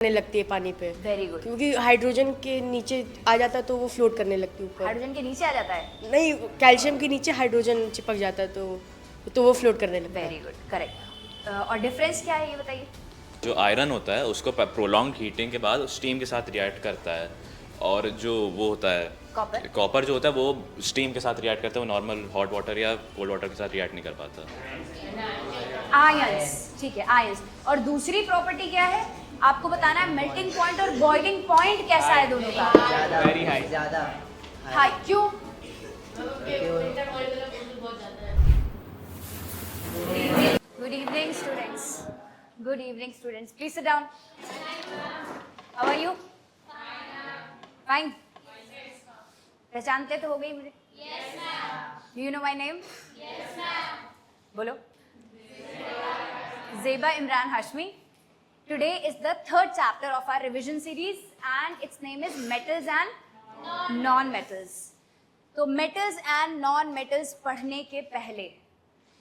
करने लगती है पानी पे। Very good. क्योंकि हाइड्रोजन के नीचे आ जाता है तो वो फ्लोट करने लगती है ऊपर। हाइड्रोजन के नीचे आ जाता है? नहीं, कैल्शियम के नीचे हाइड्रोजन चिपक जाता है तो वो फ्लोट करने लगता है। Very good, correct. और डिफरेंस क्या है ये बताइए। जो आयरन होता है उसको प्रोलॉन्ग हीटिंग के बाद स्टीम के साथ रिएक्ट करता है, और जो वो होता है कॉपर जो होता है वो स्टीम के साथ रिएक्ट करता है, वो नॉर्मल हॉट वाटर या कोल्ड वाटर के साथ रिएक्ट नहीं कर पाता। आयंस, ठीक है, आयंस। और दूसरी प्रॉपर्टी क्या है आपको बताना है, मेल्टिंग पॉइंट और बॉइलिंग पॉइंट कैसा है दोनों का? वेरी हाई, ज़्यादा हाई। क्यों? Good evening students, good evening students, please sit down. How are you? Fine. पहचानते तो हो गई मुझे? Yes ma'am. Do you know my name? Yes ma'am. बोलो। Zeba Imran Hashmi. Today is the third chapter of our revision series and its name is metals and non-metals. तो metals and non-metals पढ़ने के पहले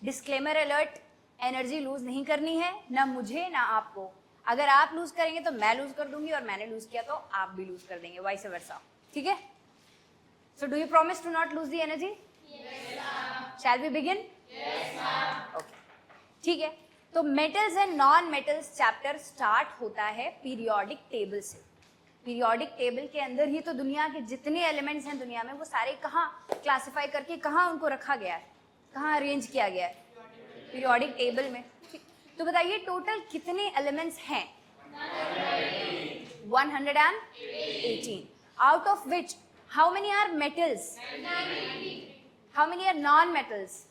disclaimer alert, energy lose नहीं करनी है, ना मुझे ना आपको। अगर आप लूज करेंगे तो मैं लूज कर दूंगी और मैंने लूज किया तो आप भी लूज कर देंगे, वाइस वर्सा। ठीक है? So do you promise to not lose the energy? Yes, ma'am. Shall we begin? Yes, ma'am. Okay. ठीक है, तो metals and non metals chapter start होता है पीरियोडिक टेबल से। पीरियोडिक टेबल के अंदर ही तो दुनिया के जितने एलिमेंट्स हैं दुनिया में वो सारे कहाँ क्लासिफाई करके कहाँ उनको रखा गया है, कहाँ अरेंज किया गया है? पीरियोडिक टेबल में। तो बताइए टोटल कितने एलिमेंट्स हैं? 118। Out of which how many are metals? How many are non metals?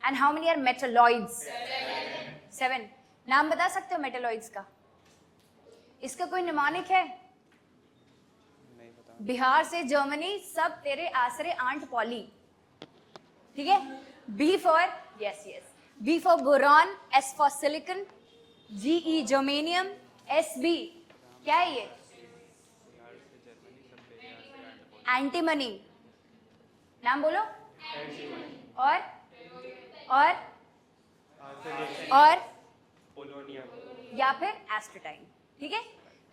And how many are metalloids? 7. नाम बता सकते हो मेटलॉइड्स का? इसका कोई निमानिक है? नहीं पता। बिहार से जर्मनी सब तेरे आसरे आंट पॉली। ठीक है? B for yes yes. B for boron, S for silicon, Ge germanium, Sb क्या है ये? एंटीमनी। नाम बोलो। और या फिर एस्ट्रोटाइन। ठीक है?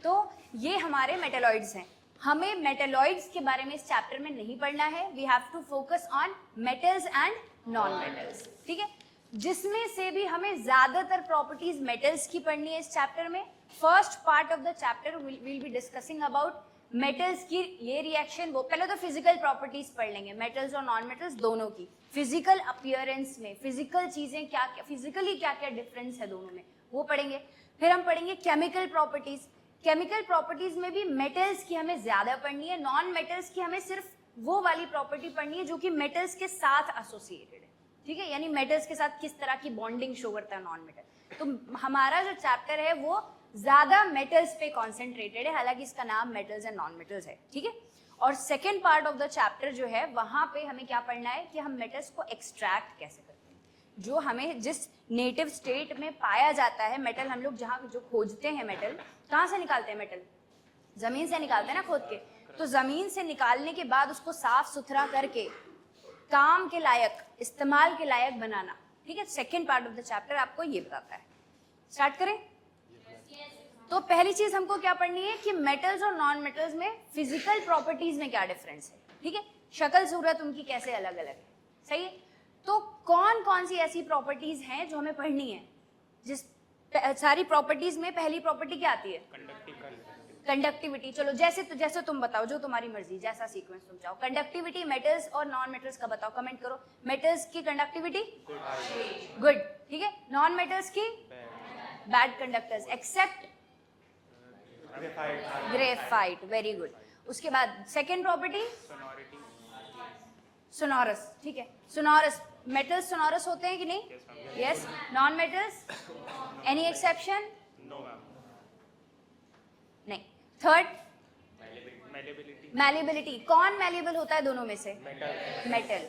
तो ये हमारे मेटलॉइड्स हैं। हमें मेटलॉइड्स के बारे में इस चैप्टर में नहीं पढ़ना है। We have to focus on metals and non metals. ठीक है? जिसमें से भी हमें ज्यादातर प्रॉपर्टीज मेटल्स की पढ़नी है इस चैप्टर में। First part of the chapter will be discussing about metals की ये रिएक्शन, वो पहले तो फिजिकल प्रॉपर्टीज पढ़ लेंगे, मेटल्स और नॉन मेटल्स दोनों की। फिजिकल अपीयरेंस में फिजिकल चीजें क्या क्या, फिजिकली क्या क्या डिफरेंस है दोनों में, वो पढ़ेंगे। फिर हम पढ़ेंगे केमिकल प्रॉपर्टीज। केमिकल प्रॉपर्टीज में भी मेटल्स की हमें ज्यादा पढ़नी है, नॉन मेटल्स की हमें सिर्फ वो वाली प्रॉपर्टी पढ़नी है जो कि मेटल्स के साथ एसोसिएटेड है। ठीक है? यानी मेटल्स के साथ किस तरह की बॉन्डिंग शो करता है नॉन मेटल। तो हमारा जो चैप्टर है वो ज्यादा मेटल्स पे कॉन्सेंट्रेटेड है, हालांकि इसका नाम मेटल्स एंड नॉन मेटल्स है। ठीक है? और second part of the chapter जो है वहां पे हमें क्या पढ़ना है कि हम मेटल्स को एक्सट्रैक्ट कैसे करते हैं, जो हमें जिस नेटिव स्टेट में पाया जाता है मेटल, हम लोग जहाँ जो खोजते हैं मेटल, कहाँ से निकालते हैं मेटल? जमीन से निकालते हैं ना खोद के। तो जमीन से निकालने के बाद उसको साफ सुथरा करके काम के लायक, इस्तेमाल के लायक बनाना। ठीक है? Second part of the chapter आपको ये बताता है। स्टार्ट करें? तो पहली चीज हमको क्या पढ़नी है कि मेटल्स और नॉन मेटल्स में फिजिकल प्रॉपर्टीज में क्या डिफरेंस है। ठीक है? शक्ल सूरत उनकी कैसे अलग अलग है। सही है? तो कौन कौन सी ऐसी प्रॉपर्टीज हैं जो हमें पढ़नी है? जिस सारी प्रॉपर्टीज में पहली प्रॉपर्टी क्या आती है? कंडक्टिविटी। चलो जैसे तुम बताओ, जो तुम्हारी मर्जी, जैसा सीक्वेंस तुम चाहो। कंडक्टिविटी मेटल्स और नॉन मेटल्स का बताओ, कमेंट करो। मेटल्स की कंडक्टिविटी गुड। ठीक है? नॉन मेटल्स की bad conductors, except graphite. Very good. उसके बाद सेकेंड प्रॉपर्टी सोनोरस। ठीक है? सोनोरस, मेटल्स सोनोरस होते हैं कि नहीं? Yes. Non metals any exception? नहीं। Third malleability. कौन मैलिबल होता है दोनों में से? मेटल।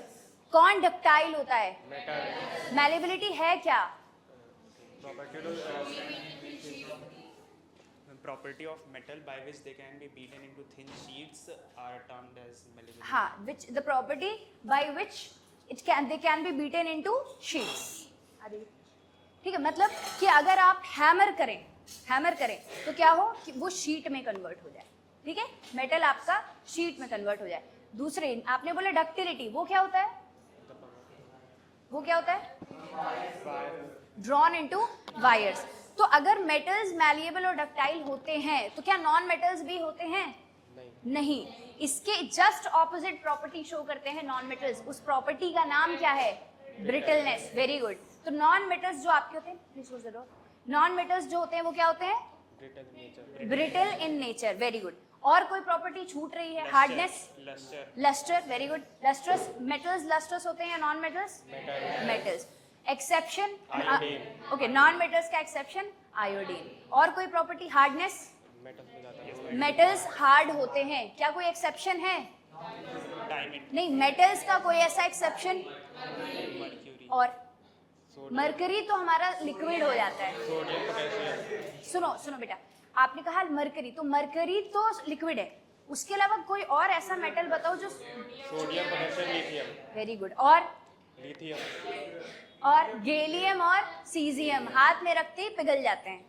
कौन डक्टाइल होता है? मैलिबिलिटी है क्या? property of metal by which they can be beaten into thin sheets are termed as malleability. हाँ, which the property by which they can be beaten into sheets. ठीक है? मतलब कि अगर आप हैमर करें हैमर करें तो क्या हो कि वो शीट में कन्वर्ट हो जाए, ठीक है, मेटल आपका शीट में कन्वर्ट हो जाए। दूसरे आपने बोला डक्टिलिटी, वो क्या होता है, वो क्या होता है, ड्रॉन इनटू वायर्स। तो अगर मेटल्स मैलिएबल और डक्टाइल होते हैं तो क्या नॉन मेटल्स भी होते हैं? नहीं, इसके जस्ट ऑपोजिट प्रॉपर्टी शो करते हैं नॉन मेटल्स। उस प्रॉपर्टी का नाम क्या है? ब्रिटलनेस। Very good. तो नॉन मेटल्स जो आपके होते हैं, please close the door, non metals जो होते हैं वो क्या होते हैं? Brittle in nature. Very good. और कोई प्रॉपर्टी छूट रही है? Hardness, lustre. Very good. Lustrous, metals lustrous होते हैं या non metals? Metals. Exception, okay, non metals का एक्सेप्शन आयोडीन। और कोई प्रॉपर्टी? हार्डनेस, मेटल्स हार्ड होते हैं। क्या कोई एक्सेप्शन है? नहीं, मेटल्स का कोई ऐसा एक्सेप्शन? और मरकरी तो हमारा लिक्विड हो जाता है। सुनो सुनो बेटा, आपने कहा मरकरी, तो मरकरी तो लिक्विड है, उसके अलावा कोई और ऐसा मेटल बताओ जो sodium, potassium, lithium. Very good. और लिथियम और गैलियम और सीजियम हाथ में रखते ही पिघल जाते हैं,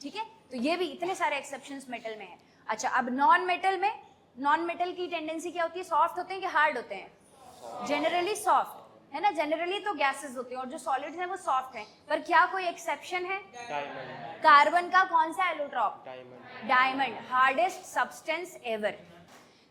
ठीक है। तो ये भी इतने सारे एक्सेप्शंस मेटल में है। अच्छा, अब नॉन मेटल में, नॉन मेटल की टेंडेंसी क्या होती है? सॉफ्ट होते हैं कि हार्ड होते हैं? जनरली सॉफ्ट, है ना। जनरली तो गैसेस होते हैं और जो सॉलिड्स हैं वो सॉफ्ट हैं, पर क्या कोई एक्सेप्शन है? डायमंड, कार्बन का कौन सा allotrope? Diamond. Diamond, hardest substance ever.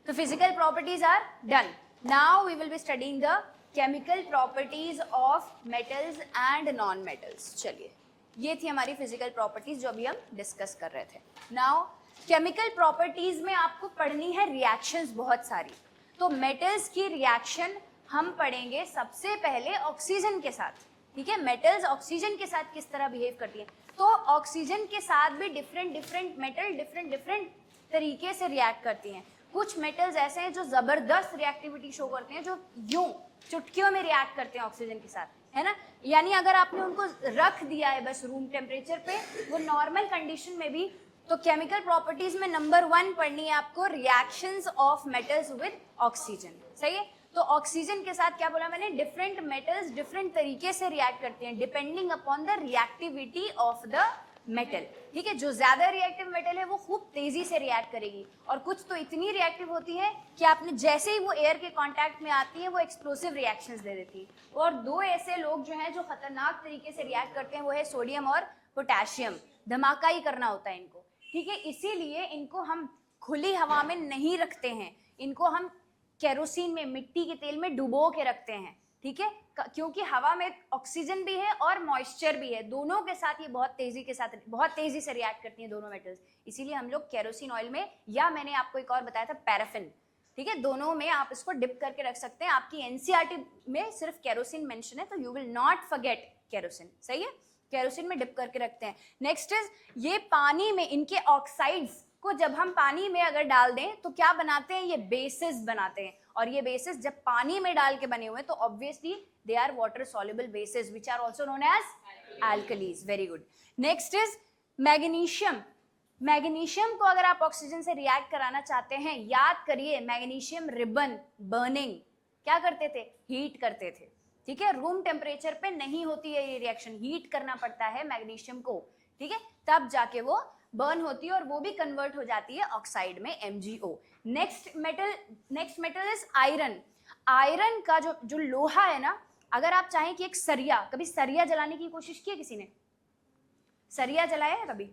तो physical properties are done. Now we will be studying the chemical properties of metals and non metals. चलिए, ये थी हमारी फिजिकल प्रॉपर्टीज जो अभी हम डिस्कस कर रहे थे। नाउ केमिकल प्रॉपर्टीज में आपको पढ़नी है रिएक्शंस बहुत सारी। तो मेटल्स की रिएक्शन हम पढ़ेंगे सबसे पहले ऑक्सीजन के साथ, ठीक है। मेटल्स ऑक्सीजन के साथ किस तरह बिहेव करती है, तो ऑक्सीजन के साथ भी डिफरेंट मेटल डिफरेंट तरीके से रिएक्ट करती हैं। कुछ मेटल्स ऐसे हैं जो जबरदस्त रिएक्टिविटी शो करते हैं, जो यूं चुटकियों में रिएक्ट करते हैं ऑक्सीजन के साथ, है ना। यानी अगर आपने उनको रख दिया है बस रूम टेम्परेचर पे, वो नॉर्मल कंडीशन में भी, तो केमिकल प्रॉपर्टीज में नंबर 1 पढ़नी है आपको reactions of metals with oxygen. सही है। तो ऑक्सीजन के साथ क्या बोला मैंने? डिफरेंट मेटल्स डिफरेंट तरीके से रिएक्ट करते हैं depending upon the reactivity of the metal, ठीक है। जो ज्यादा रिएक्टिव मेटल है वो खूब तेजी से रिएक्ट करेगी, और कुछ तो इतनी रिएक्टिव होती है कि आपने जैसे ही वो एयर के कांटेक्ट में आती है वो एक्सप्लोसिव रिएक्शंस दे देती है। और 2 ऐसे लोग जो हैं जो खतरनाक तरीके से रिएक्ट करते हैं वो है सोडियम और पोटेशियम। धमाका ही करना होता है इनको, ठीक है। इसीलिए इनको हम खुली हवा में नहीं रखते हैं, इनको हम केरोसिन में, मिट्टी के तेल में डुबो के रखते हैं, ठीक है। क्योंकि हवा में ऑक्सीजन भी है और मॉइस्चर भी है, दोनों के साथ ये बहुत तेजी से रिएक्ट करती हैं दोनों मेटल्स। इसीलिए हम लोग केरोसिन ऑयल में, या मैंने आपको एक और बताया था पैराफिन, ठीक है, दोनों में आप इसको डिप करके रख सकते हैं। आपकी एनसीईआरटी में सिर्फ केरोसिन मेंशन है, तो you will not forget kerosene. सही है, केरोसिन में डिप करके रखते हैं। नेक्स्ट इज, ये पानी में इनके ऑक्साइड्स को जब हम पानी में अगर डाल दें तो क्या बनाते हैं? ये बेसिस बनाते हैं। और ये बेसिस जब पानी में डाल के बने हुए हैं तो obviously they are water soluble bases which are also known as alkalies. Very good. Next is magnesium. Magnesium को अगर आप ऑक्सीजन से रिएक्ट कराना चाहते हैं, याद करिए मैग्नीशियम रिबन बर्निंग क्या करते थे? हीट करते थे, ठीक है। रूम टेम्परेचर पे नहीं होती है ये रिएक्शन, हीट करना पड़ता है मैग्नीशियम को, ठीक है, तब जाके वो बर्न होती है और वो भी कन्वर्ट हो जाती है ऑक्साइड में, MgO। Next metal is iron. Iron का जो लोहा है ना, अगर आप चाहें कि एक सरिया, कभी सरिया जलाने की कोशिश की है किसी ने? सरिया जलाया है कभी?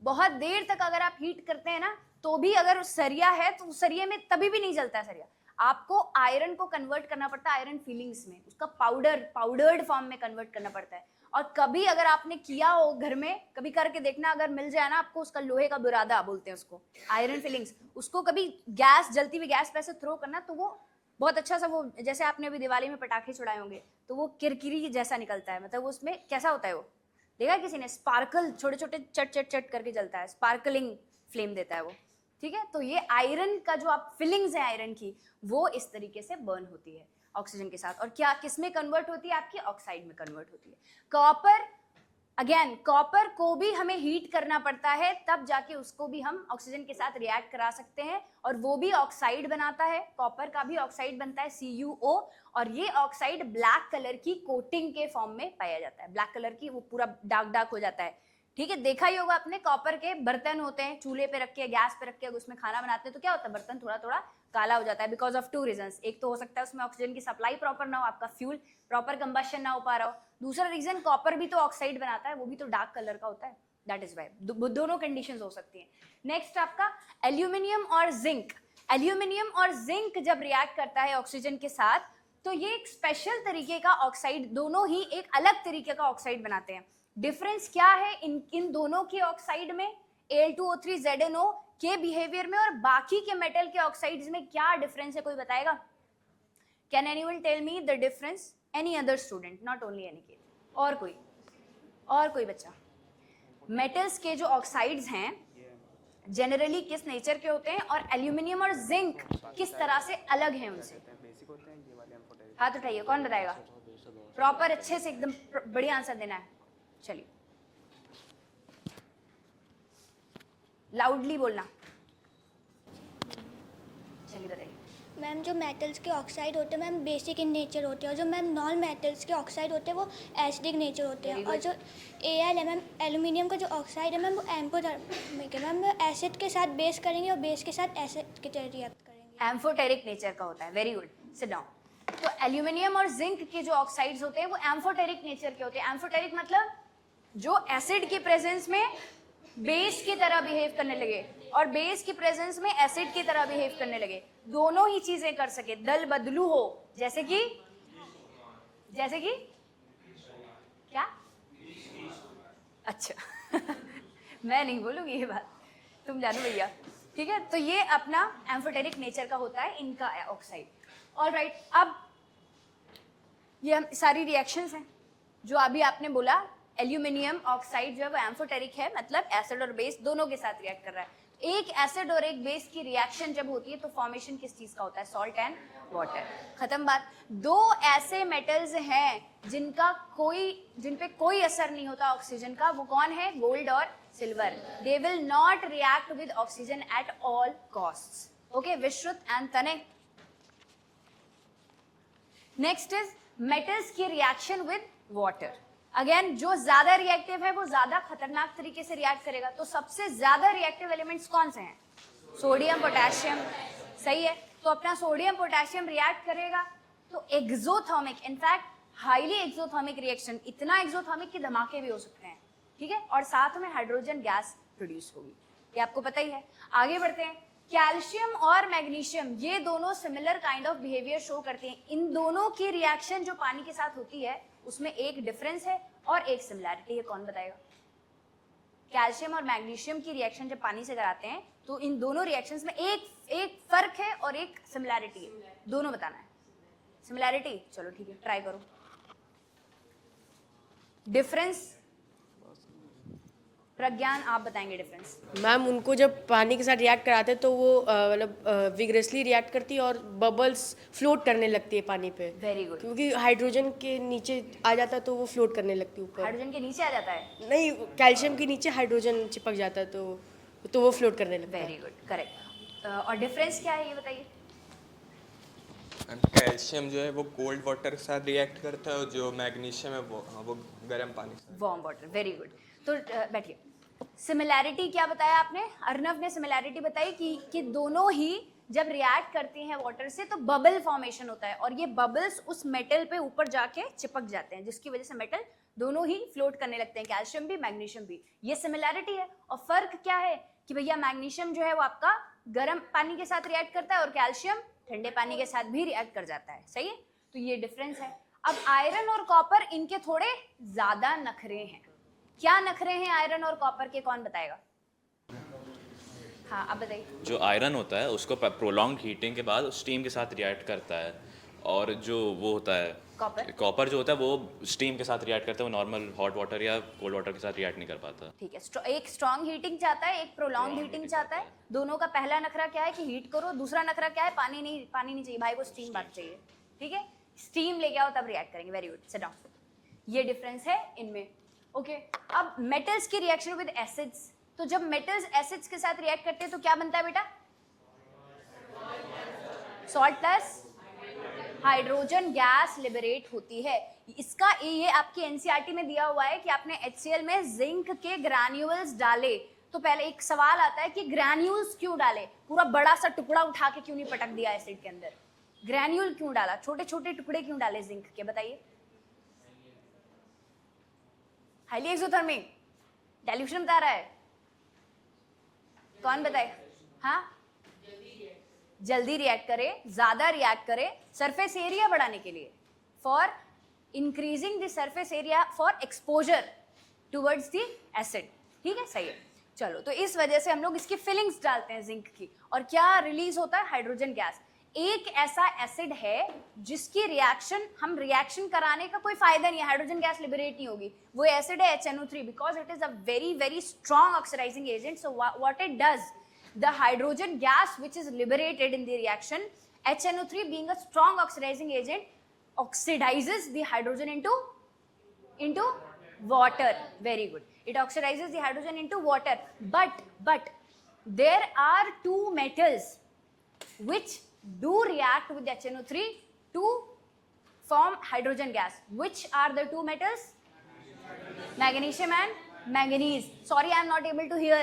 बहुत देर तक अगर आप हीट करते हैं ना, तो भी अगर सरिया है तो सरिये में तभी भी नहीं जलता है सरिया। आपको आयरन को कन्वर्ट करना पड़ता है आयरन फीलिंग्स में, उसका पाउडर्ड फॉर्म में कन्वर्ट करना पड़ता है। और कभी अगर आपने किया हो घर में, कभी करके देखना, अगर मिल जाए ना आपको, उसका लोहे का बुरादा बोलते हैं उसको, आयरन फीलिंग्स, उसको कभी गैस, जलती हुई गैस पे ऐसे थ्रो करना तो वो बहुत अच्छा सा, वो जैसे आपने अभी दिवाली में पटाखे छुड़ाए होंगे तो वो किरकिरी जैसा निकलता है, मतलब उसमें कैसा होता है वो, देखा किसी ने? स्पार्कल, छोटे छोटे चट करके जलता है, स्पार्कलिंग फ्लेम देता है वो, ठीक है। तो ये आयरन का जो आप फीलिंग्स है आयरन की, वो इस तरीके से बर्न होती है ऑक्सीजन के साथ। और क्या किस में कन्वर्ट होती है? आपकी ऑक्साइड में कन्वर्ट होती है। कॉपर, अगेन कॉपर को भी हमें हीट करना पड़ता है, तब जाके उसको भी हम ऑक्सीजन के साथ रिएक्ट करा सकते हैं, और वो भी ऑक्साइड बनाता है। कॉपर का भी ऑक्साइड बनता है CuO, और ये ऑक्साइड ब्लैक कलर की कोटिंग के फॉर्म में पाया जाता है। ब्लैक कलर की, वो पूरा डार्क हो जाता है, ठीक है, देखा ही होगा आपने, कॉपर के बर्तन होते हैं, चूल्हे पे रख के गैस पे रख के उसमें खाना बनाते हैं तो क्या होता है, बर्तन थोड़ा थोड़ा काला हो जाता है बिकॉज ऑफ 2 रीजंस। एक तो हो सकता है उसमें ऑक्सीजन की सप्लाई प्रॉपर ना हो, आपका फ्यूल प्रॉपर कंबशन ना हो पा रहा हो। दूसरा रीजन, कॉपर भी तो ऑक्साइड बनाता है, वो भी तो डार्क कलर का होता है, दैट इज वाई। दोनों कंडीशंस हो सकती हैं। नेक्स्ट आपका एल्यूमिनियम और जिंक। एल्यूमिनियम और जिंक जब रिएक्ट करता है ऑक्सीजन के साथ तो ये एक स्पेशल तरीके का ऑक्साइड, दोनों ही एक अलग तरीके का ऑक्साइड बनाते हैं। डिफरेंस क्या है इन दोनों के ऑक्साइड में, Al2O3 ZnO के बिहेवियर में, और बाकी के मेटल के ऑक्साइड्स में क्या डिफरेंस है, कोई बताएगा? Can anyone tell me the difference? Any other student, not only Aniket, और कोई बच्चा? मेटल्स के जो ऑक्साइड्स हैं जनरली किस नेचर के होते हैं और एल्यूमिनियम और जिंक किस तरह से अलग हैं उनसे? हाथ उठाइए, कौन बताएगा? प्रॉपर अच्छे से एकदम बढ़िया आंसर देना है। चलिए लाउडली बोलना। चलिए बताइए। मैम जो मेटल्स के ऑक्साइड होते हैं मैम बेसिक इन नेचर होते हैं, और जो मैम नॉन मेटल्स के ऑक्साइड होते हैं वो एसिडिक नेचर होते हैं, और जो Al है मैम एल्यूमिनियम का जो ऑक्साइड है मैम वो एम्फोथर्मिक है मैम, वो एसिड के साथ बेस करेंगे और बेस के साथ एसिड के तरह रिएक्ट करेंगे। एम्फोटेरिक नेचर का होता है, वेरी गुड, सिट डाउन। तो एल्यूमिनियम और जिंक के जो ऑक्साइड्स होते हैं वो एम्फोटेरिक नेचर के होते हैं। एम्फोटेरिक मतलब जो एसिड की प्रेजेंस में बेस की तरह बिहेव करने लगे और बेस की प्रेजेंस में एसिड की तरह बिहेव करने लगे, दोनों ही चीजें कर सके, दल बदलू हो, जैसे कि क्या? अच्छा मैं नहीं बोलूंगी ये बात, तुम जानो भैया, ठीक है। तो ये अपना एम्फोटेरिक नेचर का होता है इनका ऑक्साइड। ऑलराइट, अब ये सारी रिएक्शंस हैं जो अभी आपने बोला। एल्यूमिनियम ऑक्साइड जो है वो एम्फोटेरिक है, मतलब एसिड और बेस दोनों के साथ रिएक्ट कर रहा है। एक एसिड और एक बेस की रिएक्शन जब होती है तो फॉर्मेशन किस चीज का होता है? सॉल्ट एंड वाटर, खत्म बात। दो ऐसे मेटल्स हैं जिन पे कोई असर नहीं होता ऑक्सीजन का, वो कौन है? गोल्ड और silver. They will not react with oxygen at all costs. Okay, विश्रुत and Tanay. Next is metals की रिएक्शन विद वाटर। अगेन जो ज्यादा रिएक्टिव है वो ज्यादा खतरनाक तरीके से रिएक्ट करेगा। तो सबसे ज्यादा रिएक्टिव एलिमेंट्स कौन से हैं? सोडियम, पोटेशियम, सही है। तो अपना सोडियम पोटेशियम रिएक्ट करेगा तो exothermic, in fact highly exothermic reaction, इतना एक्सोथर्मिक कि धमाके भी हो सकते हैं, ठीक है। और साथ में हाइड्रोजन गैस प्रोड्यूस होगी, ये आपको पता ही है। आगे बढ़ते हैं। कैल्शियम और मैग्नीशियम ये दोनों similar kind of behaviour show करते हैं। इन दोनों की रिएक्शन जो पानी के साथ होती है उसमें एक डिफरेंस है और एक सिमिलैरिटी है, कौन बताएगा? कैल्शियम और मैग्नीशियम की रिएक्शन जब पानी से कराते हैं तो इन दोनों रिएक्शंस में एक फर्क है और एक सिमिलैरिटी है, दोनों बताना है। सिमिलैरिटी, चलो ठीक है, ट्राई करो। डिफरेंस प्रज्ञान आप बताएंगे डिफरेंस। मैम उनको जब पानी के साथ रिएक्ट कराते हैं तो वो मतलब विग्रेसली रिएक्ट करती है और बबल्स फ्लोट करने लगती है पानी पे। Very good. क्योंकि हाइड्रोजन के नीचे आ जाता है तो वो फ्लोट करने लगती है ऊपर। हाइड्रोजन के नीचे आ जाता है? नहीं, कैल्शियम के नीचे हाइड्रोजन चिपक जाता है तो वो फ्लोट करने लगता है। Very good, correct. और डिफरेंस क्या है ये बताइए। कैल्शियम जो है वो कोल्ड वाटर के साथ रिएक्ट करता है और जो मैग्नीशियम है वो गर्म पानी से। Warm water, very good. तो बैठिए। सिमिलैरिटी क्या बताया आपने? अर्नव ने सिमिलैरिटी बताई कि दोनों ही जब रिएक्ट करती हैं वाटर से तो बबल फॉर्मेशन होता है और ये बबल्स उस मेटल पे ऊपर जाके चिपक जाते हैं, जिसकी वजह से मेटल दोनों ही फ्लोट करने लगते हैं, कैल्शियम भी मैग्नीशियम भी। ये सिमिलैरिटी है। और फर्क क्या है कि भैया मैग्नीशियम जो है वो आपका गर्म पानी के साथ रिएक्ट करता है और कैल्शियम ठंडे पानी के साथ भी रिएक्ट कर जाता है, सही है। तो ये डिफरेंस है। अब आयरन और कॉपर, इनके थोड़े ज्यादा नखरे हैं। क्या नखरे हैं आयरन और कॉपर के, कौन बताएगा? हाँ, अब बताइए। जो आयरन होता है उसको प्रोलॉन्ग हीटिंग के बाद स्टीम के साथ रिएक्ट करता है, और जो वो होता है कॉपर जो होता है वो स्टीम के साथ रिएक्ट करता है, वो नॉर्मल हॉट वाटर या कोल्ड वाटर के साथ रिएक्ट नहीं कर पाता। ठीक है, एक स्ट्रॉन्ग हीटिंग चाहता है, एक प्रोलॉन्ग हीटिंग चाहता है। दोनों का पहला नखरा क्या है कि हीट करो, दूसरा नखरा क्या है? पानी नहीं चाहिए भाई को, स्टीम बात चाहिए, ठीक है। स्टीम लेके आओ तब रिएक्ट करेंगे। Very good, sit down. ये डिफरेंस है इनमें। ओके, अब मेटल्स की रिएक्शन विद एसिड्स। तो जब मेटल्स एसिड्स के साथ रिएक्ट करते हैं तो क्या बनता है बेटा? Salt plus hydrogen gas liberate होती है। इसका ये आपकी एनसीईआरटी में दिया हुआ है कि आपने HCl में जिंक के ग्रैन्यूल्स डाले, तो पहले एक सवाल आता है कि ग्रैन्यूल्स क्यों डाले, पूरा बड़ा सा टुकड़ा उठा के क्यों नहीं पटक दिया एसिड के अंदर, ग्रैन्यूल क्यों डाला, छोटे छोटे टुकड़े क्यों डाले जिंक के, बताइए। हाईली एक्सोथर्मिक डाइल्यूशन बता रहा है, कौन बताए? हाँ, जल्दी रिएक्ट करे, ज्यादा रिएक्ट करे, सरफेस एरिया बढ़ाने के लिए, for increasing the surface area for exposure towards the acid. ठीक है, सही है। चलो, तो इस वजह से हम लोग इसकी फिलिंग्स डालते हैं जिंक की, और क्या रिलीज होता है? Hydrogen gas. एक ऐसा एसिड है जिसकी रिएक्शन, हम रिएक्शन कराने का कोई फायदा नहीं है, हाइड्रोजन गैस लिबरेट नहीं होगी, वो एसिड है HNO3, because it is a very very strong oxidising agent. So what it does, the hydrogen gas which is liberated in the reaction, HNO3 being a strong oxidizing agent, oxidizes the hydrogen into water. Very good. It oxidizes the hydrogen into water. But there are two metals which do react with HNO3 to form hydrogen gas. Which are the two metals? Magnesium and manganese. Sorry, I am not able to hear.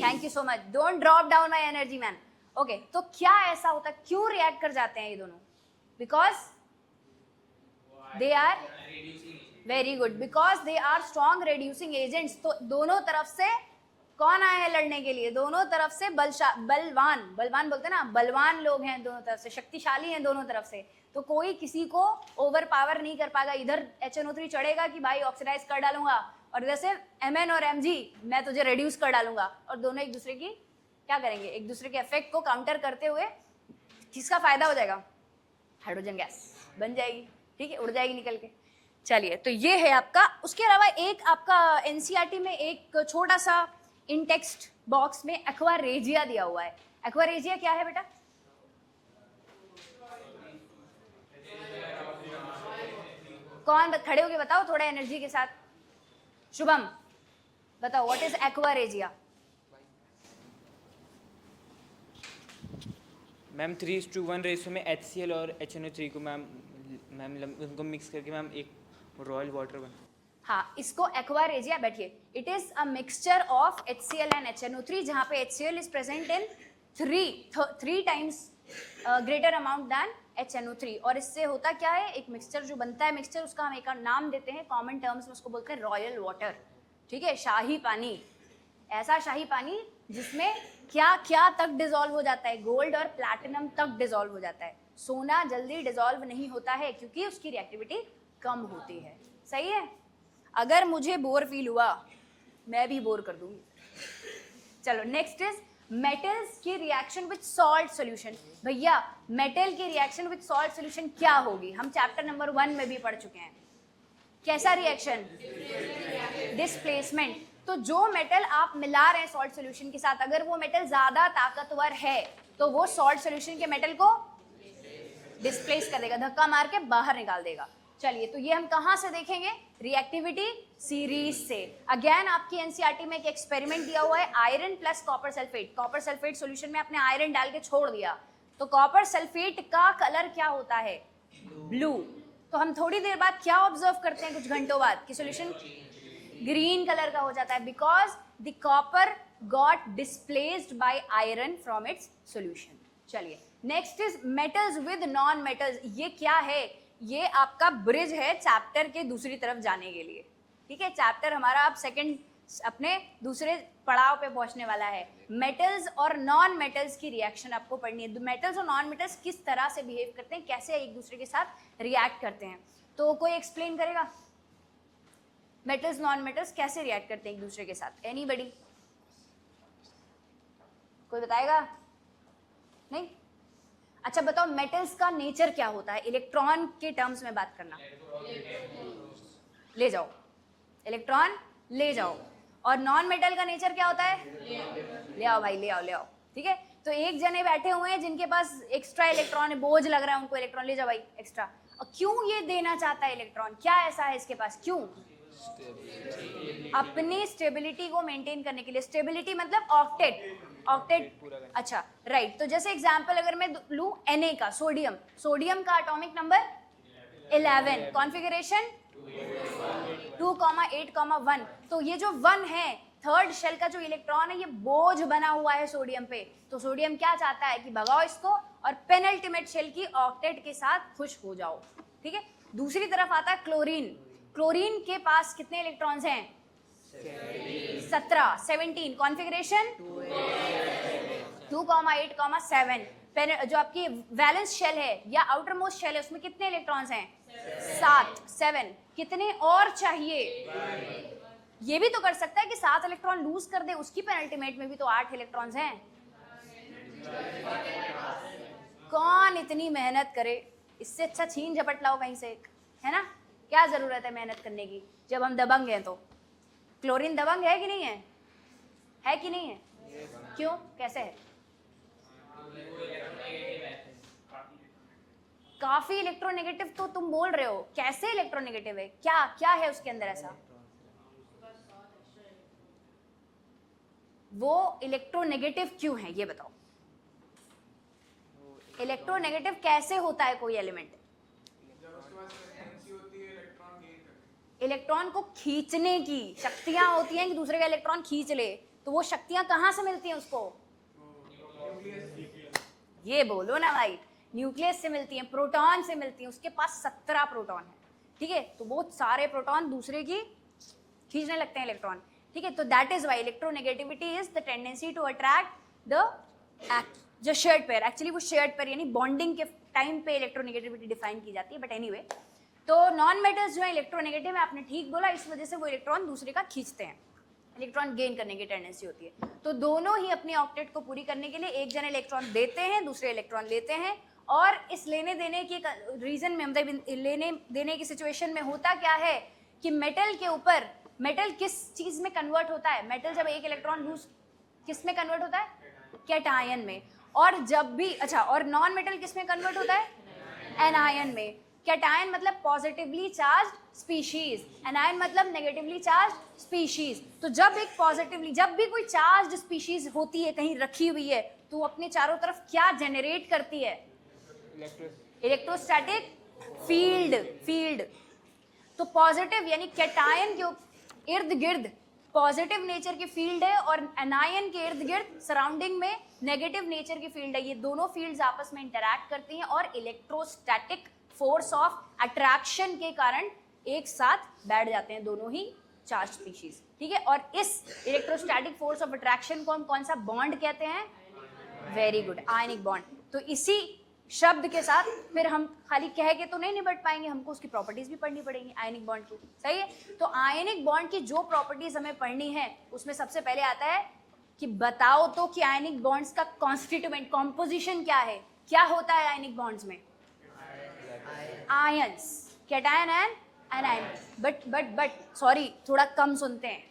Thank you so much, don't drop down my energy man. Okay, तो क्या ऐसा होता है, क्यों react कर जाते हैं ये दोनों? Because they are very good, because they are strong reducing agents. तो दोनों तरफ से कौन आए हैं लड़ने के लिए? दोनों तरफ से बलवान बोलते हैं ना, बलवान लोग हैं दोनों तरफ से, शक्तिशाली हैं दोनों तरफ से, तो कोई किसी को ओवर पावर नहीं कर पाएगा। इधर HNO3 चढ़ेगा कि भाई ऑक्सीडाइज कर डालूंगा, और इधर से Mn और Mg मैं तुझे रिड्यूस कर डालूंगा, और दोनों एक दूसरे की क्या करेंगे? एक दूसरे के इफेक्ट को काउंटर करते हुए किसका फायदा हो जाएगा? हाइड्रोजन गैस बन जाएगी। ठीक है, उड़ जाएगी निकल के। चलिए, तो ये है आपका। उसके अलावा एक आपका एनसीईआरटी में एक छोटा सा इन टेक्स्ट बॉक्स में एक्वा रेजिया दिया हुआ है। एक्वा रेजिया क्या है बेटा? कौन खड़े होके बताओ थोड़ा एनर्जी के साथ। शुभम बताओ, what is aqua regia? Ma'am 3:1 ratio में HCl और HNO3 को मैम उनको मिक्स करके मैम एक रॉयल वाटर बना। हाँ, इसको एक्वा रेजिया, बैठिए। It is a mixture of HCl and HNO3, जहाँ पे HCl is present in 3 times greater amount than HNO3। और इससे होता क्या है, एक मिक्सचर जो बनता है, मिक्सचर उसका हम एक नाम देते हैं कॉमन टर्म्स में, उसको बोलते हैं रॉयल वाटर। ठीक है, शाही पानी। ऐसा शाही पानी जिसमें क्या क्या तक डिजोल्व हो जाता है, गोल्ड और प्लैटिनम तक डिजोल्व हो जाता है। सोना जल्दी डिजोल्व नहीं होता है क्योंकि उसकी रिएक्टिविटी कम होती है। सही है। अगर मुझे बोर फील हुआ, मैं भी बोर कर दूंगी। चलो, नेक्स्ट इज मेटल्स की रिएक्शन विद सॉल्ट सॉल्यूशन। भैया, मेटल की रिएक्शन विद सॉल्ट सॉल्यूशन क्या होगी? हम चैप्टर नंबर 1 में भी पढ़ चुके हैं। कैसा रिएक्शन? डिस्प्लेसमेंट। तो जो मेटल आप मिला रहे हैं सॉल्ट सॉल्यूशन के साथ, अगर वो मेटल ज्यादा ताकतवर है तो वो सॉल्ट सॉल्यूशन के मेटल को डिस्प्लेस कर देगा, धक्का मार के बाहर निकाल देगा। चलिए, तो ये हम कहाँ से देखेंगे? रिएक्टिविटी सीरीज से। अगेन आपकी एनसीईआरटी में एक एक्सपेरिमेंट दिया हुआ है, iron plus copper sulphate. Copper sulphate solution में आपने आयरन डाल के छोड़ दिया, तो कॉपर सल्फेट का कलर क्या होता है? ब्लू। तो हम थोड़ी देर बाद क्या ऑब्जर्व करते हैं, कुछ घंटों बाद, कि सॉल्यूशन ग्रीन कलर का हो जाता है, because the copper got displaced by iron from its solution. चलिए, next is metals with non metals. ये क्या है? ये आपका ब्रिज है चैप्टर के दूसरी तरफ जाने के लिए। ठीक है, चैप्टर हमारा अब सेकंड अपने दूसरे पड़ाव पे पहुंचने वाला है। मेटल्स और नॉन मेटल्स की रिएक्शन आपको पढ़नी है। मेटल्स और नॉन मेटल्स किस तरह से बिहेव करते हैं, कैसे एक दूसरे के साथ रिएक्ट करते हैं, तो कोई एक्सप्लेन करेगा? मेटल्स नॉन मेटल्स कैसे रिएक्ट करते हैं एक दूसरे के साथ? एनीबडी? कोई बताएगा? नहीं? अच्छा बताओ, मेटल्स का नेचर क्या होता है? इलेक्ट्रॉन के टर्म्स में बात करना। ले जाओ, इलेक्ट्रॉन ले जाओ। और नॉन मेटल का नेचर क्या होता है? ले आओ भाई, ले आओ, ले आओ। ठीक है, तो एक जने बैठे हुए हैं जिनके पास एक्स्ट्रा इलेक्ट्रॉन है, बोझ लग रहा है उनको इलेक्ट्रॉन, ले जाओ भाई एक्स्ट्रा। और क्यों ये देना चाहता है इलेक्ट्रॉन? क्या ऐसा है इसके पास? क्यों? अपनी स्टेबिलिटी को मेंटेन करने के लिए। स्टेबिलिटी मतलब ऑक्टेट। ऑक्टेट अच्छा राइट। तो जैसे एग्जांपल अगर मैं लूं Na का, सोडियम का एटॉमिक नंबर 11, कॉन्फ़िगरेशन 2,8,1। तो ये जो 1 है, थर्ड शेल का जो इलेक्ट्रॉन है, ये बोझ बना हुआ है सोडियम पे। तो सोडियम क्या चाहता है कि भगाओ इसको और पेनल्टीमेट शेल की ऑक्टेट के साथ खुश हो जाओ, ठीक है। दूसरी तरफ आता है क्लोरीन के पास कितने इलेक्ट्रॉन्स हैं? 17 कॉन्फ़िगरेशन 2,8,7। जो आपकी वैलेंस शेल है या आउटर मोस्ट शेल है, उसमें कितने इलेक्ट्रॉन्स हैं? 7 कितने और चाहिए? ये भी तो कर सकता है कि 7 इलेक्ट्रॉन लूज कर दे, उसकी पेनल्टीमेट में भी तो 8 इलेक्ट्रॉन्स हैं। कौन इतनी मेहनत करे? इससे अच्छा छीन झपट लाओ कहीं से, है ना। क्या जरूरत है मेहनत करने की जब हम दबंग हैं? तो क्लोरीन दबंग है कि नहीं है? है कि नहीं है? क्यों, कैसे है? काफी इलेक्ट्रोनेगेटिव तो तुम बोल रहे हो, कैसे इलेक्ट्रोनेगेटिव है? क्या क्या है उसके अंदर ऐसा? वो इलेक्ट्रोनेगेटिव क्यों है ये बताओ। इलेक्ट्रोनेगेटिव कैसे होता है कोई एलिमेंट? इलेक्ट्रॉन को खींचने की शक्तियां होती हैं कि दूसरे का इलेक्ट्रॉन खींच ले। तो वो शक्तियां कहां से मिलती हैं उसको? ये बोलो ना भाई। न्यूक्लियस से मिलती हैं, प्रोटॉन से मिलती हैं। उसके पास 17 प्रोटॉन है, ठीक है। तो वो सारे प्रोटॉन दूसरे की खींचने लगते हैं इलेक्ट्रॉन, ठीक है। तो that is why electronegativity is the tendency to attract the जो शेयर्ड पेयर। एक्चुअली वो शेयर्ड पेयर यानी बॉन्डिंग के टाइम पे इलेक्ट्रोनेगेटिविटी डिफाइन की जाती है, बट एनीवे। तो नॉन मेटल्स जो है इलेक्ट्रोनेगेटिव है, आपने ठीक बोला, इस वजह से वो इलेक्ट्रॉन दूसरे का खींचते हैं, इलेक्ट्रॉन गेन करने की टेंडेंसी होती है। तो दोनों ही अपनी ऑक्टेट को पूरी करने के लिए एक जन इलेक्ट्रॉन देते हैं, दूसरे इलेक्ट्रॉन लेते हैं। और इस लेने देने की रीजन में, मतलब लेने देने की सिचुएशन में होता क्या है कि मेटल के ऊपर, मेटल किस चीज में कन्वर्ट होता है? मेटल जब एक इलेक्ट्रॉन लूज, किस में कन्वर्ट होता है? कैटायन में। और जब भी अच्छा, और नॉन मेटल किस में कन्वर्ट होता है? एनायन में। कैटायन मतलब पॉजिटिवली चार्ज स्पीशीज, एनायन मतलब नेगेटिवली चार्ज स्पीशीज। तो जब एक पॉजिटिवली, जब भी कोई चार्ज स्पीशीज होती है कहीं रखी हुई है, तो वो अपने चारों तरफ क्या जनरेट करती है? Electrostatic field. तो पॉजिटिव यानी कैटायन के इर्द गिर्द पॉजिटिव नेचर की फील्ड है और एनायन के इर्द गिर्द सराउंडिंग में नेगेटिव नेचर की फील्ड है। ये दोनों फील्ड्स आपस में इंटरैक्ट करती हैं और इलेक्ट्रोस्टैटिक फोर्स ऑफ अट्रैक्शन के कारण एक साथ बैठ जाते हैं दोनों ही चार्ज स्पीशीज, ठीक है। और इस इलेक्ट्रोस्टैटिक फोर्स ऑफ अट्रैक्शन को हम कौन सा बॉन्ड कहते हैं? Very good, ionic bond. तो इसी शब्द के साथ फिर हम खाली कह के तो नहीं निपट पाएंगे, हमको उसकी प्रॉपर्टीज भी पढ़नी पड़ेंगी आयनिक बॉन्ड की, सही है। तो आयनिक बॉन्ड की जो प्रॉपर्टीज हमें पढ़नी है, उसमें सबसे पहले आता है कि बताओ तो कि आयनिक बॉन्ड्स का कॉन्स्टिट्यूएंट कॉम्पोजिशन क्या है? क्या होता है आयनिक बॉन्ड्स में? Ions, cation and anion. But sorry, थोड़ा कम सुनते हैं,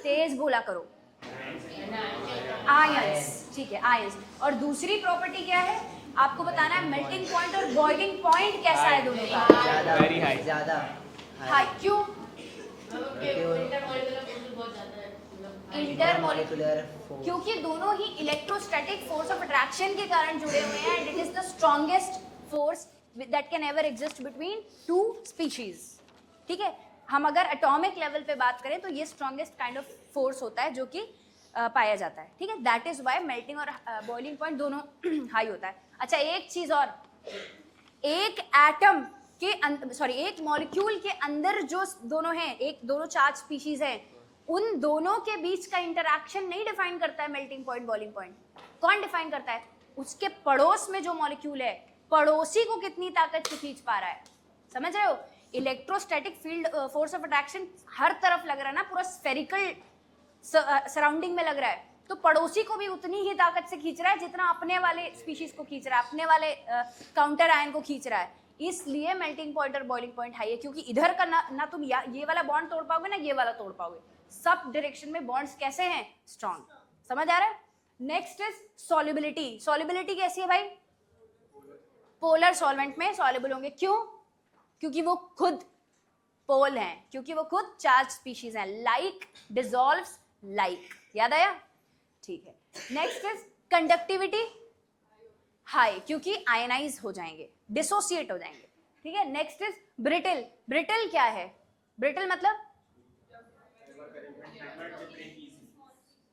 तेज बोला करो। आयंस, ठीक है, आयंस। और दूसरी प्रॉपर्टी क्या है आपको बताना है? मेल्टिंग पॉइंट और बॉइलिंग पॉइंट कैसा है दोनों का? वेरी हाई, ज्यादा हाई। क्यों? इंटरमॉलिक्यूलर, क्योंकि दोनों ही इलेक्ट्रोस्टैटिक फोर्स ऑफ अट्रैक्शन के कारण जुड़े हुए हैं and it is the strongest force that can ever exist between two species, ठीक है। हम अगर एटॉमिक लेवल पे बात करें तो ये स्ट्रॉन्गेस्ट काइंड ऑफ फोर्स होता है जो कि पाया जाता है, ठीक है। दैट इज वाई मेल्टिंग और बॉइलिंग पॉइंट दोनों हाई होता है। अच्छा, एक चीज और, एक एटम के एक मॉलिक्यूल के अंदर जो दोनों हैं, दोनों चार्ज स्पीशीज हैं, उन दोनों के बीच का इंटरैक्शन नहीं डिफाइन करता है मेल्टिंग पॉइंट बॉइलिंग पॉइंट। कौन डिफाइन करता है? उसके पड़ोस में जो मॉलिक्यूल है, पड़ोसी को कितनी ताकत से खींच पा रहा है। समझ रहे हो? Electrostatic field force of attraction हर तरफ लग रहा है ना, पूरा स्फेरिकल सराउंडिंग में लग रहा है, तो पड़ोसी को भी उतनी ही ताकत से खींच रहा है जितना अपने वाले स्पीशीज को खींच रहा है, अपने वाले काउंटर आयन को खींच रहा है। इसलिए मेल्टिंग पॉइंट और बॉइलिंग पॉइंट हाई है, क्योंकि इधर का ना तुम ये वाला बॉन्ड तोड़ पाओगे ना ये वाला तोड़ पाओगे। सब डायरेक्शन में बॉन्ड्स कैसे हैं? स्ट्रॉन्ग। समझ आ रहा है? Next is solubility. सॉल्युबिलिटी कैसी है भाई? पोलर सॉल्वेंट में सॉल्युबल होंगे। क्यों? क्योंकि वो खुद पोल हैं, क्योंकि वो खुद चार्ज स्पीशीज हैं। लाइक डिसॉल्व्स लाइक, याद आया? ठीक है। नेक्स्ट इज कंडक्टिविटी हाई, क्योंकि आयनाइज हो जाएंगे, डिसोसिएट हो जाएंगे, ठीक है। Next is brittle. ब्रिटल क्या है? ब्रिटल मतलब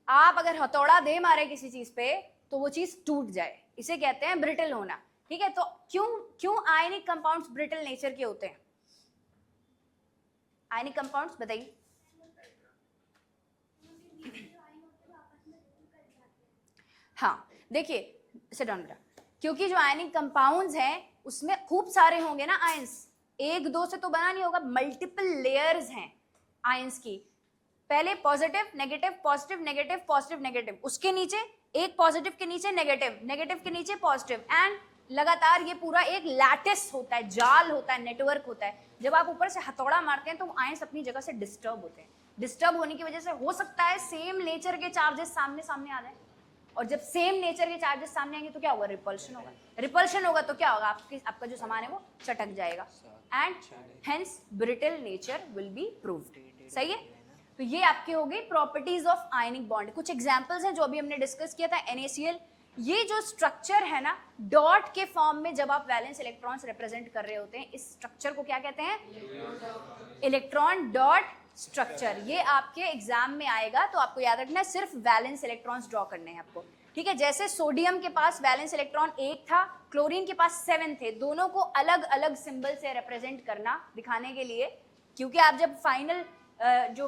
आप अगर हथौड़ा दे मारे किसी चीज पे तो वो चीज टूट जाए, इसे कहते हैं ब्रिटल होना, ठीक है। तो क्यों आयनिक कंपाउंड्स ब्रिटल नेचर के होते हैं? आयनिक कंपाउंड्स बताइए। हाँ देखिए, सिट डाउन बेटा, क्योंकि जो आयनिक कंपाउंड्स हैं उसमें खूब सारे होंगे ना आयंस, एक दो से तो बना नहीं होगा, मल्टीपल लेयर्स हैं आयंस की। पहले positive negative positive negative positive negative, उसके नीचे एक पॉजिटिव के नीचे नेगेटिव, नेगेटिव के नीचे पॉजिटिव, एंड लगातार ये पूरा एक लैटिस होता है, जाल होता है, नेटवर्क होता है। जब आप ऊपर से हथौड़ा मारते हैं तो आयंस अपनी जगह से डिस्टर्ब होते हैं। डिस्टर्ब होने की वजह से हो सकता है सेम नेचर के चार्जेस सामने सामने आ जाए, और जब सेम नेचर के चार्जेस सामने आएंगे तो क्या होगा? रिपल्शन होगा। रिपल्शन होगा तो क्या होगा? आपका जो सामान है वो चटक जाएगा, and hence brittle nature will be proved. सही है। तो ये आपके हो गई प्रॉपर्टीज ऑफ आयनिक बॉन्ड। कुछ एग्जांपल्स हैं जो अभी हमने डिस्कस किया था। NaCl, ये जो स्ट्रक्चर है ना डॉट के फॉर्म में, जब आप वैलेंस इलेक्ट्रॉन्स रिप्रेजेंट कर रहे होते हैं, इस स्ट्रक्चर को क्या कहते हैं? Electron dot structure. ये आपके एग्जाम में आएगा तो आपको याद रखना है, सिर्फ वैलेंस इलेक्ट्रॉन्स ड्रॉ करने हैं आपको, ठीक है। जैसे सोडियम के पास वैलेंस इलेक्ट्रॉन 1 था, क्लोरीन के पास 7 थे, दोनों को अलग अलग सिंबल से रिप्रेजेंट करना दिखाने के लिए, क्योंकि आप जब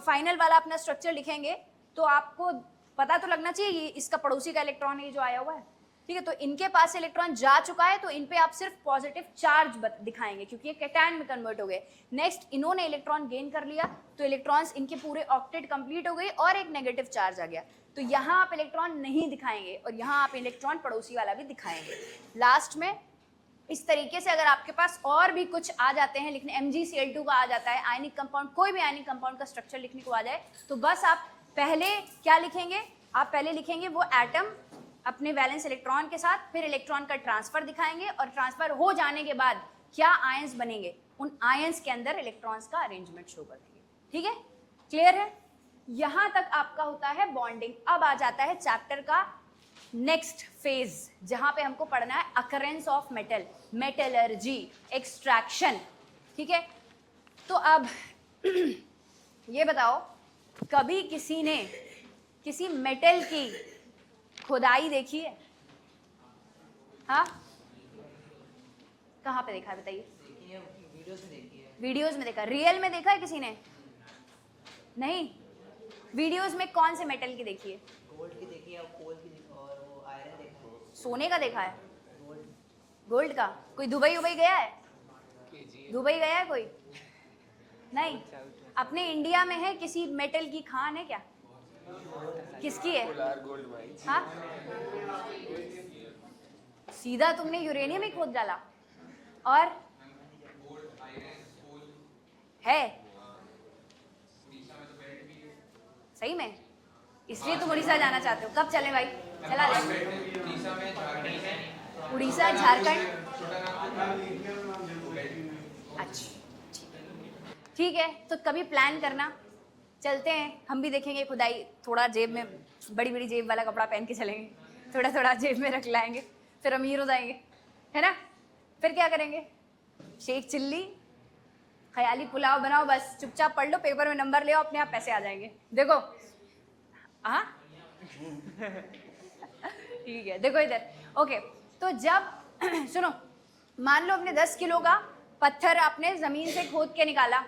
फाइनल वाला अपना स्ट्रक्चर लिखेंगे तो आपको पता तो लगना चाहिए ये इसका पड़ोसी का इलेक्ट्रॉन है जो आया हुआ है, ठीक है। तो इनके पास इलेक्ट्रॉन जा चुका है तो इन पे आप सिर्फ पॉजिटिव चार्ज दिखाएंगे क्योंकि ये कैटायन में कन्वर्ट हो गए। नेक्स्ट इन्होंने इलेक्ट्रॉन गेन कर लिया तो इलेक्ट्रॉन्स इनके पूरे ऑक्टेट कंप्लीट हो गए और एक नेगेटिव चार्ज आ गया, तो यहाँ आप इलेक्ट्रॉन नहीं दिखाएंगे और यहाँ आप इलेक्ट्रॉन पड़ोसी वाला भी दिखाएंगे। लास्ट में इस तरीके से अगर आपके पास और भी कुछ आ जाते हैं लिखने, MgCl2 का आ जाता है, आयनिक कंपाउंड, कोई भी आयनिक कंपाउंड का स्ट्रक्चर लिखने को आ जाए तो बस आप पहले क्या लिखेंगे? आप पहले लिखेंगे वो एटम अपने वैलेंस इलेक्ट्रॉन के साथ, फिर इलेक्ट्रॉन का ट्रांसफर दिखाएंगे और ट्रांसफर हो जाने के बाद क्या आयंस बनेंगे, उन आयंस के अंदर इलेक्ट्रॉन्स का अरेंजमेंट शो कर देंगे, ठीक है। क्लियर है? यहां तक आपका होता है बॉन्डिंग। अब आ जाता है चैप्टर का नेक्स्ट फेज, जहां पे हमको पढ़ना है occurrence of metal, metallurgy, extraction, ठीक है। तो अब ये बताओ, कभी किसी ने किसी मेटल की खुदाई देखी है? हाँ, कहाँ पे देखा है बताइए? वीडियोस में देखा। रियल में देखा है किसी ने? नहीं। वीडियोस में कौन से मेटल की देखी है? गोल्ड की देखी है, कोल की देखी और वो आयरन देखा है। सोने का देखा है? गोल्ड का? कोई दुबई गया है? दुबई गया है कोई? नहीं। अपने इंडिया में है किसी मेटल की खान है क्या? किसकी है? हाँ, सीधा तुमने यूरेनियम ही खोद डाला। और है सही में? इसलिए तुम उड़ीसा जाना चाहते हो। कब चले भाई? चला ले। उड़ीसा, झारखंड, अच्छा ठीक है। तो कभी प्लान करना, चलते हैं, हम भी देखेंगे खुदाई। थोड़ा जेब में बड़ी बड़ी जेब वाला कपड़ा पहन के चलेंगे, थोड़ा थोड़ा जेब में रख लाएंगे, फिर अमीर हो जाएंगे, है ना। फिर क्या करेंगे? शेख चिल्ली, ख्याली पुलाव बनाओ, बस चुपचाप पढ़ लो, पेपर में नंबर ले आओ, अपने आप पैसे आ जाएंगे। देखो हाँ ठीक है, देखो इधर। ओके, तो जब सुनो, मान लो अपने 10 किलो का पत्थर आपने जमीन से खोद के निकाला,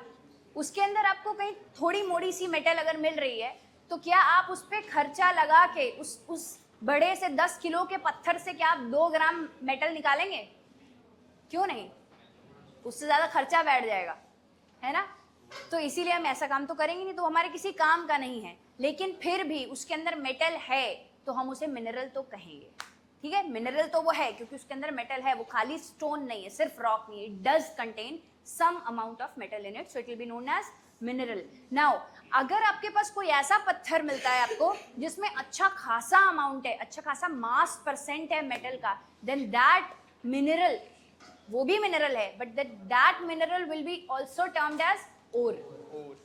उसके अंदर आपको कहीं थोड़ी मोड़ी सी मेटल अगर मिल रही है तो क्या आप उस पर खर्चा लगा के उस बड़े से 10 किलो के पत्थर से क्या आप 2 ग्राम मेटल निकालेंगे? क्यों नहीं? उससे ज़्यादा खर्चा बैठ जाएगा, है ना। तो इसीलिए हम ऐसा काम तो करेंगे नहीं, तो हमारे किसी काम का नहीं है, लेकिन फिर भी उसके अंदर मेटल है तो हम उसे मिनरल तो कहेंगे, ठीक है। मिनरल तो वो है क्योंकि उसके अंदर मेटल है, वो खाली स्टोन नहीं है, सिर्फ रॉक नहीं है। It does contain some amount of metal in it, so it will be known as mineral. Now, अगर आपके पास कोई ऐसा पत्थर मिलता है आपको जिसमें अच्छा खासा अमाउंट है, अच्छा खासा मास परसेंट है मेटल का, then that mineral, वो भी मिनरल है, but that mineral will be also termed as ore,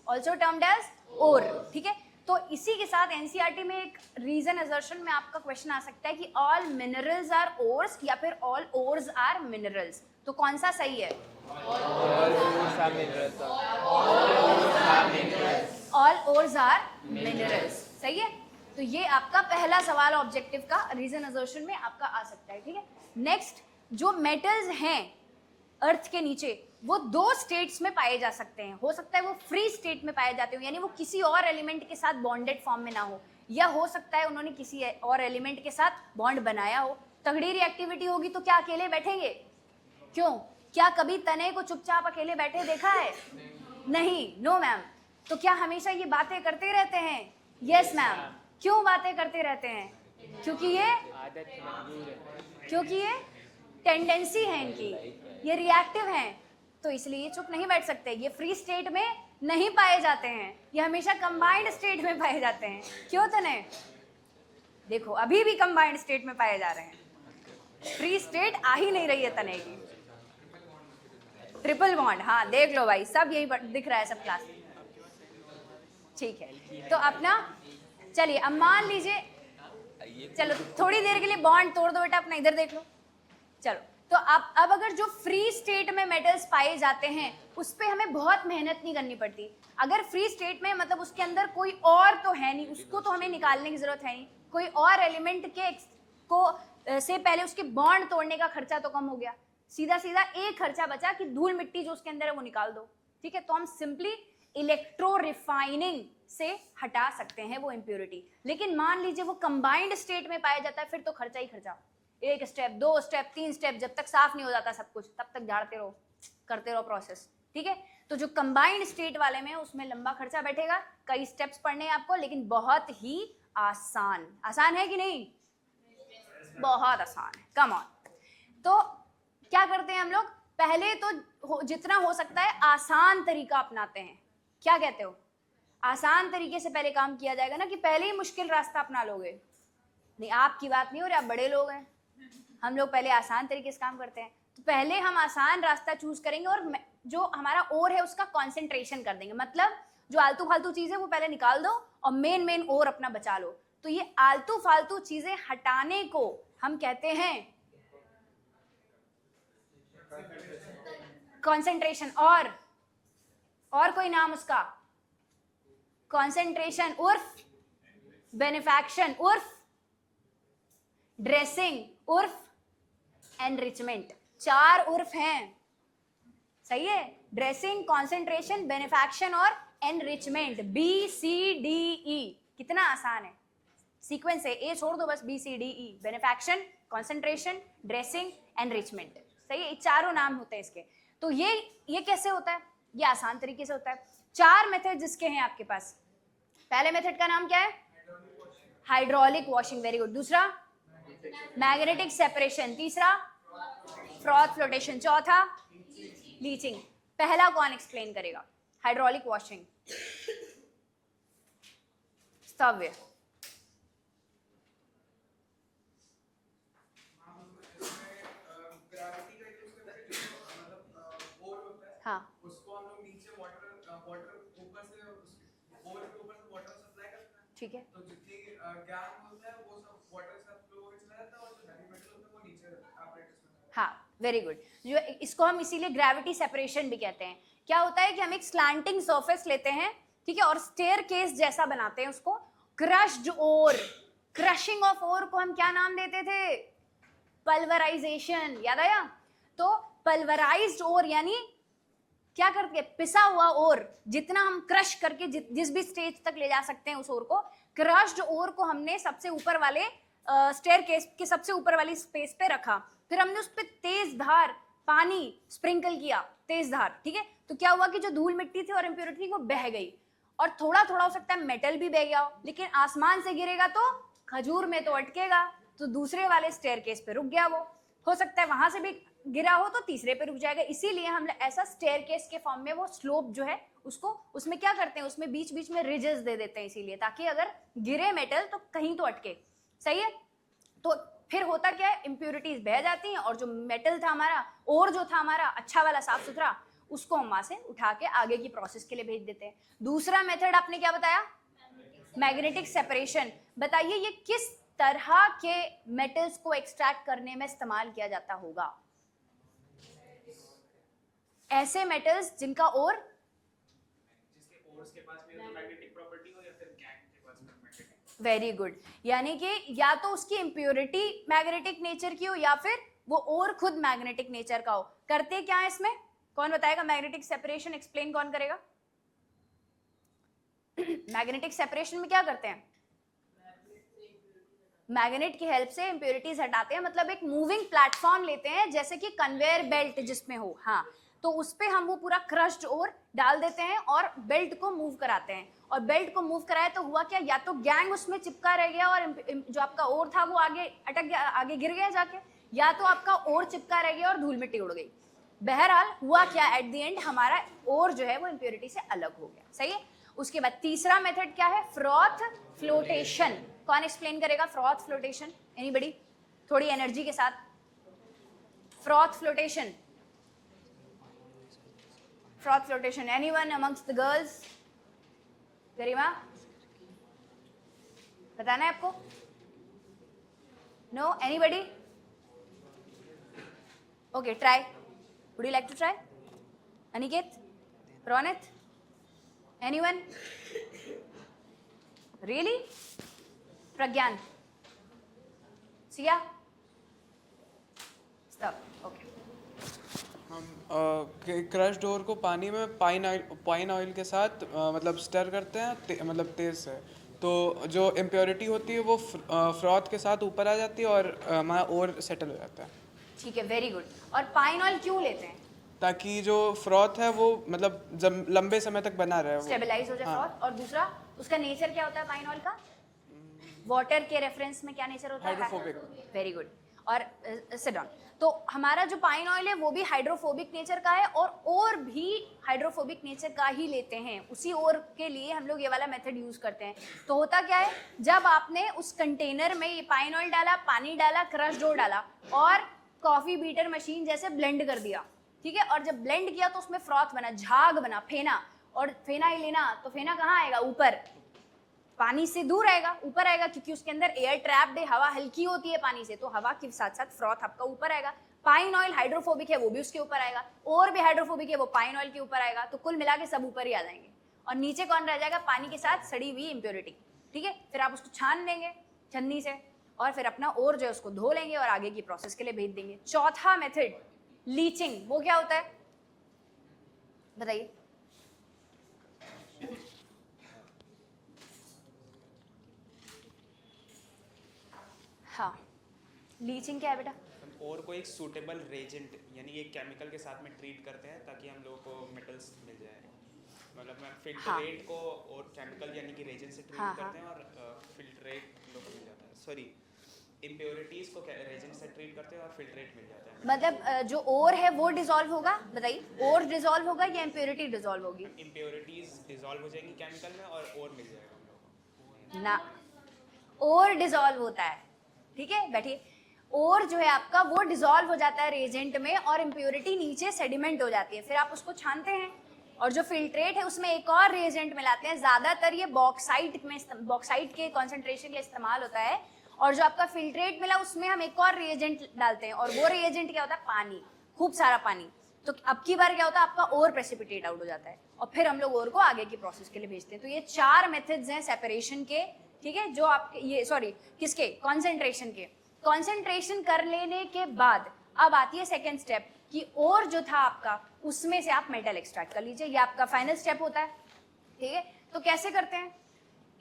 also termed as ore, ठीक है। तो इसी के साथ एनसीईआरटी में एक रीजन असर्शन में आपका क्वेश्चन आ सकता है कि ऑल मिनरल्स आर ओर्स या फिर ऑल ओर्स आर मिनरल्स। तो कौन सा सही है? ऑल ओर्स आर मिनरल्स, सही है। तो ये आपका पहला सवाल ऑब्जेक्टिव का रीजन असर्शन में आपका आ सकता है, ठीक है। नेक्स्ट, जो मेटल्स हैं अर्थ के नीचे वो दो स्टेट्स में पाए जा सकते हैं। हो सकता है वो फ्री स्टेट में पाए जाते हो, यानी वो किसी और एलिमेंट के साथ बॉन्डेड फॉर्म में ना हो, या हो सकता है उन्होंने किसी और एलिमेंट के साथ बॉन्ड बनाया हो। तगड़ी रिएक्टिविटी होगी तो क्या अकेले बैठेंगे? क्यों? क्या कभी तने को चुपचाप अकेले बैठे देखा है? नहीं, नो मैम। तो क्या हमेशा ये बातें करते रहते हैं? Yes ma'am. क्यों बातें करते रहते हैं? क्योंकि ये टेंडेंसी है इनकी, ये रिएक्टिव हैं, तो इसलिए ये चुप नहीं बैठ सकते। ये फ्री स्टेट में नहीं पाए जाते हैं, ये हमेशा कंबाइंड स्टेट में पाए जाते हैं। क्यों तने? देखो अभी भी कंबाइंड स्टेट में पाए जा रहे हैं, फ्री स्टेट आ ही नहीं रही है तने की। ट्रिपल बॉन्ड, हाँ देख लो भाई, सब यही दिख रहा है सब क्लास में, ठीक है। तो अपना चलिए अब मान लीजिए, चलो थोड़ी देर के लिए बॉन्ड तोड़ दो बेटा, अपना इधर देख लो। चलो तो अब अगर जो फ्री स्टेट में मेटल्स पाए जाते हैं उस पर हमें बहुत मेहनत नहीं करनी पड़ती। अगर फ्री स्टेट में मतलब उसके अंदर कोई और तो है नहीं, उसको तो हमें निकालने की जरूरत है नहीं, कोई और एलिमेंट के को से पहले उसके बॉन्ड तोड़ने का खर्चा तो कम हो गया, सीधा सीधा एक खर्चा बचा कि धूल मिट्टी जो उसके अंदर है वो निकाल दो, ठीक है। तो हम सिंपली इलेक्ट्रो रिफाइनिंग से हटा सकते हैं वो इम्प्योरिटी। लेकिन मान लीजिए वो कंबाइंड स्टेट में पाया जाता है, फिर तो खर्चा ही खर्चा, एक स्टेप, दो स्टेप, तीन स्टेप, जब तक साफ नहीं हो जाता सब कुछ तब तक झाड़ते रहो, करते रहो प्रोसेस, ठीक है। तो जो कंबाइंड स्टेट वाले में उसमें लंबा खर्चा बैठेगा, कई स्टेप्स पढ़ने हैं आपको, लेकिन बहुत ही आसान। आसान है कि नहीं? बहुत आसान है, कम ऑन। तो क्या करते हैं हम लोग? पहले तो जितना हो सकता है आसान तरीका अपनाते हैं। क्या कहते हो? आसान तरीके से पहले काम किया जाएगा ना, कि पहले ही मुश्किल रास्ता अपना लोगे? नहीं, आपकी बात नहीं हो रही, आप बड़े लोग हैं। हम लोग पहले आसान तरीके से काम करते हैं, तो पहले हम आसान रास्ता चूज करेंगे और जो हमारा ओर है उसका कंसंट्रेशन कर देंगे। मतलब जो आलतू फालतू चीज है वो पहले निकाल दो और मेन ओर अपना बचा लो। तो ये आलतू फालतू चीजें हटाने को हम कहते हैं कंसंट्रेशन। और कोई नाम उसका? कंसंट्रेशन उर्फ बेनिफैक्शन उर्फ ड्रेसिंग उर्फ एनरिचमेंट। 4 उर्फ हैं, सही है। ड्रेसिंग, कंसंट्रेशन, बेनिफैक्शन और एनरिचमेंट, BCDE। कितना आसान है, सीक्वेंस है, ए छोड़ दो बस, BCDE, बेनिफैक्शन, कंसंट्रेशन, ड्रेसिंग, एनरिचमेंट, सही है। ये चारों नाम होते हैं इसके। तो ये कैसे होता है? ये आसान तरीके से होता है। 4 मेथड जिसके हैं आपके पास। पहले मेथड का नाम क्या है? Hydraulic washing, very good. दूसरा मैग्नेटिक सेपरेशन, तीसरा फ्रॉथ फ्लोटेशन, चौथा लीचिंग। पहला कौन एक्सप्लेन करेगा? हाइड्रोलिक वॉशिंग, स्तव्य। हाँ, उसको हम लोग नीचे वाटर ऊपर से बोर के ऊपर से वाटर सप्लाई करते हैं, ठीक है। तो जितनी गैस होता है वो सब वाटर से फ्लो हो चला जाता है और जो हैवी मेटल होता है वो नीचे एपरेटस में। हाँ, वेरी गुड। जो इसको हम इसीलिए ग्रेविटी सेपरेशन भी कहते हैं। क्या होता है कि हम एक स्लैंटिंग सरफेस लेते हैं, ठीक है, और स्टेयरकेस जैसा बनाते हैं उसको। Crushed ore, crushing of ore को हम क्या नाम देते थे? पल्वराइजेशन, याद आया? तो पल्वराइज्ड ओर यानी क्या करते हैं? पिसा हुआ ओर, जितना हम क्रश करके जिस भी स्टेज तक ले जा सकते हैं उस ओर को। क्रश्ड ओर को हमने सबसे ऊपर वाले स्टेयरकेस के सबसे ऊपर वाली स्पेस पे रखा, फिर हमने उस पे तेज धार पानी स्प्रिंकल किया, तेज धार, ठीक है। तो क्या हुआ कि जो धूल मिट्टी थी और इम्प्योरिटी थी वो बह गई, और थोड़ा थोड़ा हो सकता है मेटल भी बह गया हो, लेकिन आसमान से गिरेगा तो खजूर में तो अटकेगा, तो दूसरे वाले स्टेयरकेस पे रुक गया वो। हो सकता है वहां से भी गिरा हो तो तीसरे पे रुक जाएगा। इसीलिए हम ऐसा स्टेयरकेस के फॉर्म में वो स्लोप जो है उसको, उसमें क्या करते हैं, उसमें बीच बीच में रिजेस दे देते हैं, इसीलिए ताकि अगर गिरे मेटल तो कहीं तो अटके, सही है। तो फिर होता क्या है, इम्प्योरिटीज बह जाती हैं और जो मेटल था हमारा, और जो था हमारा अच्छा वाला साफ सुथरा, उसको हम वहां से उठा के आगे की प्रोसेस के लिए भेज देते हैं। दूसरा मेथड आपने क्या बताया? मैग्नेटिक सेपरेशन, बताइए ये किस तरह के मेटल्स को एक्सट्रैक्ट करने में इस्तेमाल किया जाता होगा? ऐसे मेटल्स जिनका और जिसके ओर्स के पास में मैग्नेटिक प्रॉपर्टी हो या फिर गैंग के पास में मैग्नेटिक। वेरी गुड, यानी कि या तो उसकी इम्प्योरिटी मैग्नेटिक नेचर की हो या फिर वो और खुद मैग्नेटिक नेचर का हो। करते क्या है इसमें, कौन बताएगा? मैग्नेटिक सेपरेशन एक्सप्लेन कौन करेगा? मैग्नेटिक सेपरेशन में क्या करते हैं? मैग्नेट की हेल्प से इंप्योरिटीज हटाते हैं, मतलब एक मूविंग प्लेटफॉर्म लेते हैं जैसे कि कन्वेयर बेल्ट जिसमें हो, हाँ, तो उस पे हम वो पूरा क्रश्ड और डाल देते हैं और बेल्ट को मूव कराते हैं। और बेल्ट को मूव कराया तो हुआ क्या, या तो गैंग उसमें चिपका रह गया और जो आपका ओर था वो आगे अटक गया, आगे गिर गया जाके, या तो आपका ओर चिपका रह गया और धूल मिट्टी उड़ गई। बहरहाल हुआ क्या, एट द एंड हमारा ओर जो है वो इंप्योरिटी से अलग हो गया। सही है। उसके बाद तीसरा मेथड क्या है? Froth flotation. कौन एक्सप्लेन करेगा फ्रॉथ फ्लोटेशन? एनीबडी? थोड़ी एनर्जी के साथ। Froth flotation, froth flotation, anyone amongst the girls? Garima, बताना है आपको? No? Anybody? Okay, try. Would you like to try? Aniket, Ronit, anyone? Really? Pragyan, Siya, stop. Okay, हम क्रश डोर को पानी में पाइन ऑयल के साथ मतलब स्टर करते हैं मतलब तेज़ से, तो जो इम्प्योरिटी होती है वो फ्रॉथ के साथ ऊपर आ जाती है और हमारा और सेटल हो जाता है। ठीक है, वेरी गुड। और पाइन ऑयल क्यों लेते हैं? ताकि जो फ्रॉथ है वो मतलब जब लंबे समय तक बना रहे, स्टेबलाइज हो जाए फ्रॉथ। और दूसरा उसका नेचर क्या होता है पाइन ऑयल का? वाटर के रेफरेंस में क्या नेचर होता है? हाइड्रोफोबिक। Very good. और सिट डाउन। तो हमारा जो पाइन ऑयल है वो भी हाइड्रोफोबिक नेचर का है और भी हाइड्रोफोबिक नेचर का ही लेते हैं। उसी और के लिए हम लोग ये वाला मेथड यूज करते हैं। तो होता क्या है, जब आपने उस कंटेनर में ये पाइन ऑयल डाला, पानी डाला, क्रश डोर डाला और कॉफी बीटर मशीन जैसे ब्लेंड कर दिया, ठीक है, और जब ब्लेंड किया तो उसमें फ्रॉथ बना, झाग बना, फेना। और फेना ही लेना, तो फेना कहाँ आएगा? ऊपर, पानी से दूर आएगा, ऊपर आएगा, क्योंकि उसके अंदर एयर ट्रैप्ड है, हवा हल्की होती है पानी से, तो हवा के साथ साथ फ्रॉथ आपका ऊपर आएगा। पाइन ऑयल हाइड्रोफोबिक है, वो भी उसके ऊपर आएगा, और भी हाइड्रोफोबिक है, वो पाइन ऑयल के ऊपर आएगा। तो कुल मिला के सब ऊपर ही आ जाएंगे। और नीचे कौन रह जाएगा? पानी के साथ सड़ी हुई इम्प्योरिटी। ठीक है, फिर आप उसको छान लेंगे छन्नी से और फिर अपना और जो है उसको धो लेंगे और आगे की प्रोसेस के लिए भेज देंगे। चौथा मेथड लीचिंग, वो क्या होता है बताइए? हाँ, लीचिंग क्या है बेटा? और को एक सूटेबल रेजेंट यानी एक केमिकल के साथ में ट्रीट करते हैं ताकि हम लोगों को मेटल्स मिल जाए। मतलब मैं फिल्ट्रेट को और केमिकल यानी कि रेजेंट से ट्रीट करते हैं और फिल्ट्रेट लोग को मिल जाता है। सॉरी, इम्प्योरिटीज को रेजेंट से ट्रीट करते हैं और फिल्ट्रेट मिल जाता है। मतलब जो ओर है वो डिसॉल्व होगा, बताइए, ओर डिसॉल्व होगा या इम्प्योरिटी डिसॉल्व होगी? इम्प्योरिटीज डिसॉल्व हो जाएंगी केमिकल में और मिल जाएगा हम लोगों को। ना, ओर डिसॉल्व होता है, ठीक है, बैठिए। और जो है आपका वो डिसॉल्व हो जाता है रेजेंट में और इम्प्योरिटी नीचे सेडिमेंट हो जाती है। फिर आप उसको छानते हैं और जो फिल्ट्रेट है उसमें एक और रिएजेंट मिलाते हैं। ज़्यादातर ये बॉक्साइट के कॉन्सेंट्रेशन के लिए इस्तेमाल होता है। और जो आपका फिल्ट्रेट मिला उसमें हम एक और रिएजेंट डालते हैं और वो रिएजेंट क्या होता है? पानी, खूब सारा पानी। तो अब की बार क्या होता है? आपका और प्रेसिपिटेट आउट हो जाता है और फिर हम लोग और को आगे की प्रोसेस के लिए भेजते हैं। तो ये 4 मेथड्स हैं सेपरेशन के, ठीक है, जो आपके ये सॉरी किसके? कॉन्सेंट्रेशन के। कॉन्सेंट्रेशन कर लेने के बाद अब आती है सेकेंड स्टेप कि और जो था आपका उसमें से आप मेटल एक्सट्रैक्ट कर लीजिए। ये आपका फाइनल स्टेप होता है, ठीक है। तो कैसे करते हैं?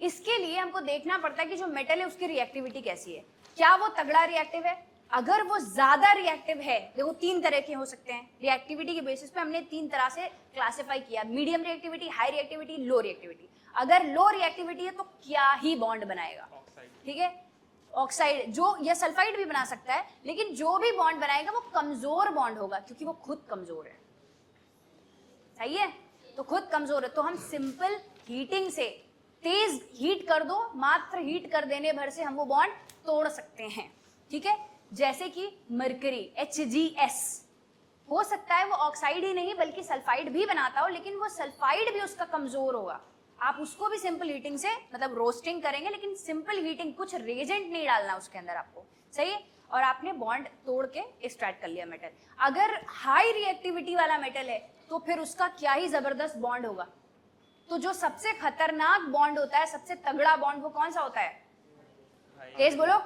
इसके लिए हमको देखना पड़ता है कि जो मेटल है उसकी रिएक्टिविटी कैसी है। क्या वो तगड़ा रिएक्टिव है? अगर वो ज्यादा रिएक्टिव है, देखो 3 तरह के हो सकते हैं रिएक्टिविटी के बेसिस पे हमने 3 तरह से क्लासिफाई किया, मीडियम रिएक्टिविटी, हाई रिएक्टिविटी, लो रिएक्टिविटी। अगर लो रिएक्टिविटी है तो क्या ही बॉन्ड बनाएगा, ठीक है, ऑक्साइड जो या सल्फाइड भी बना सकता है, लेकिन जो भी बॉन्ड बनाएगा वो कमजोर बॉन्ड होगा क्योंकि वो खुद कमजोर है। सही है, तो खुद कमजोर है तो हम सिंपल हीटिंग से, तेज हीट कर दो, मात्र हीट कर देने भर से हम वो बॉन्ड तोड़ सकते हैं, ठीक है। जैसे कि मरकरी HgS हो सकता है वो ऑक्साइड ही नहीं बल्कि सल्फाइड भी बनाता हो, लेकिन वो सल्फाइड भी उसका कमजोर होगा। आप उसको भी सिंपल हीटिंग से मतलब रोस्टिंग करेंगे, लेकिन सिंपल हीटिंग, कुछ रेजेंट नहीं डालना उसके अंदर आपको, सही है। और आपने बॉन्ड तोड़ के एक्सट्रैक्ट कर लिया मेटल। अगर हाई रिएक्टिविटी वाला मेटल है तो फिर उसका क्या ही जबरदस्त बॉन्ड होगा। तो जो सबसे खतरनाक बॉन्ड होता है, सबसे तगड़ा बॉन्ड, वो कौन सा होता है? तेज बोलो।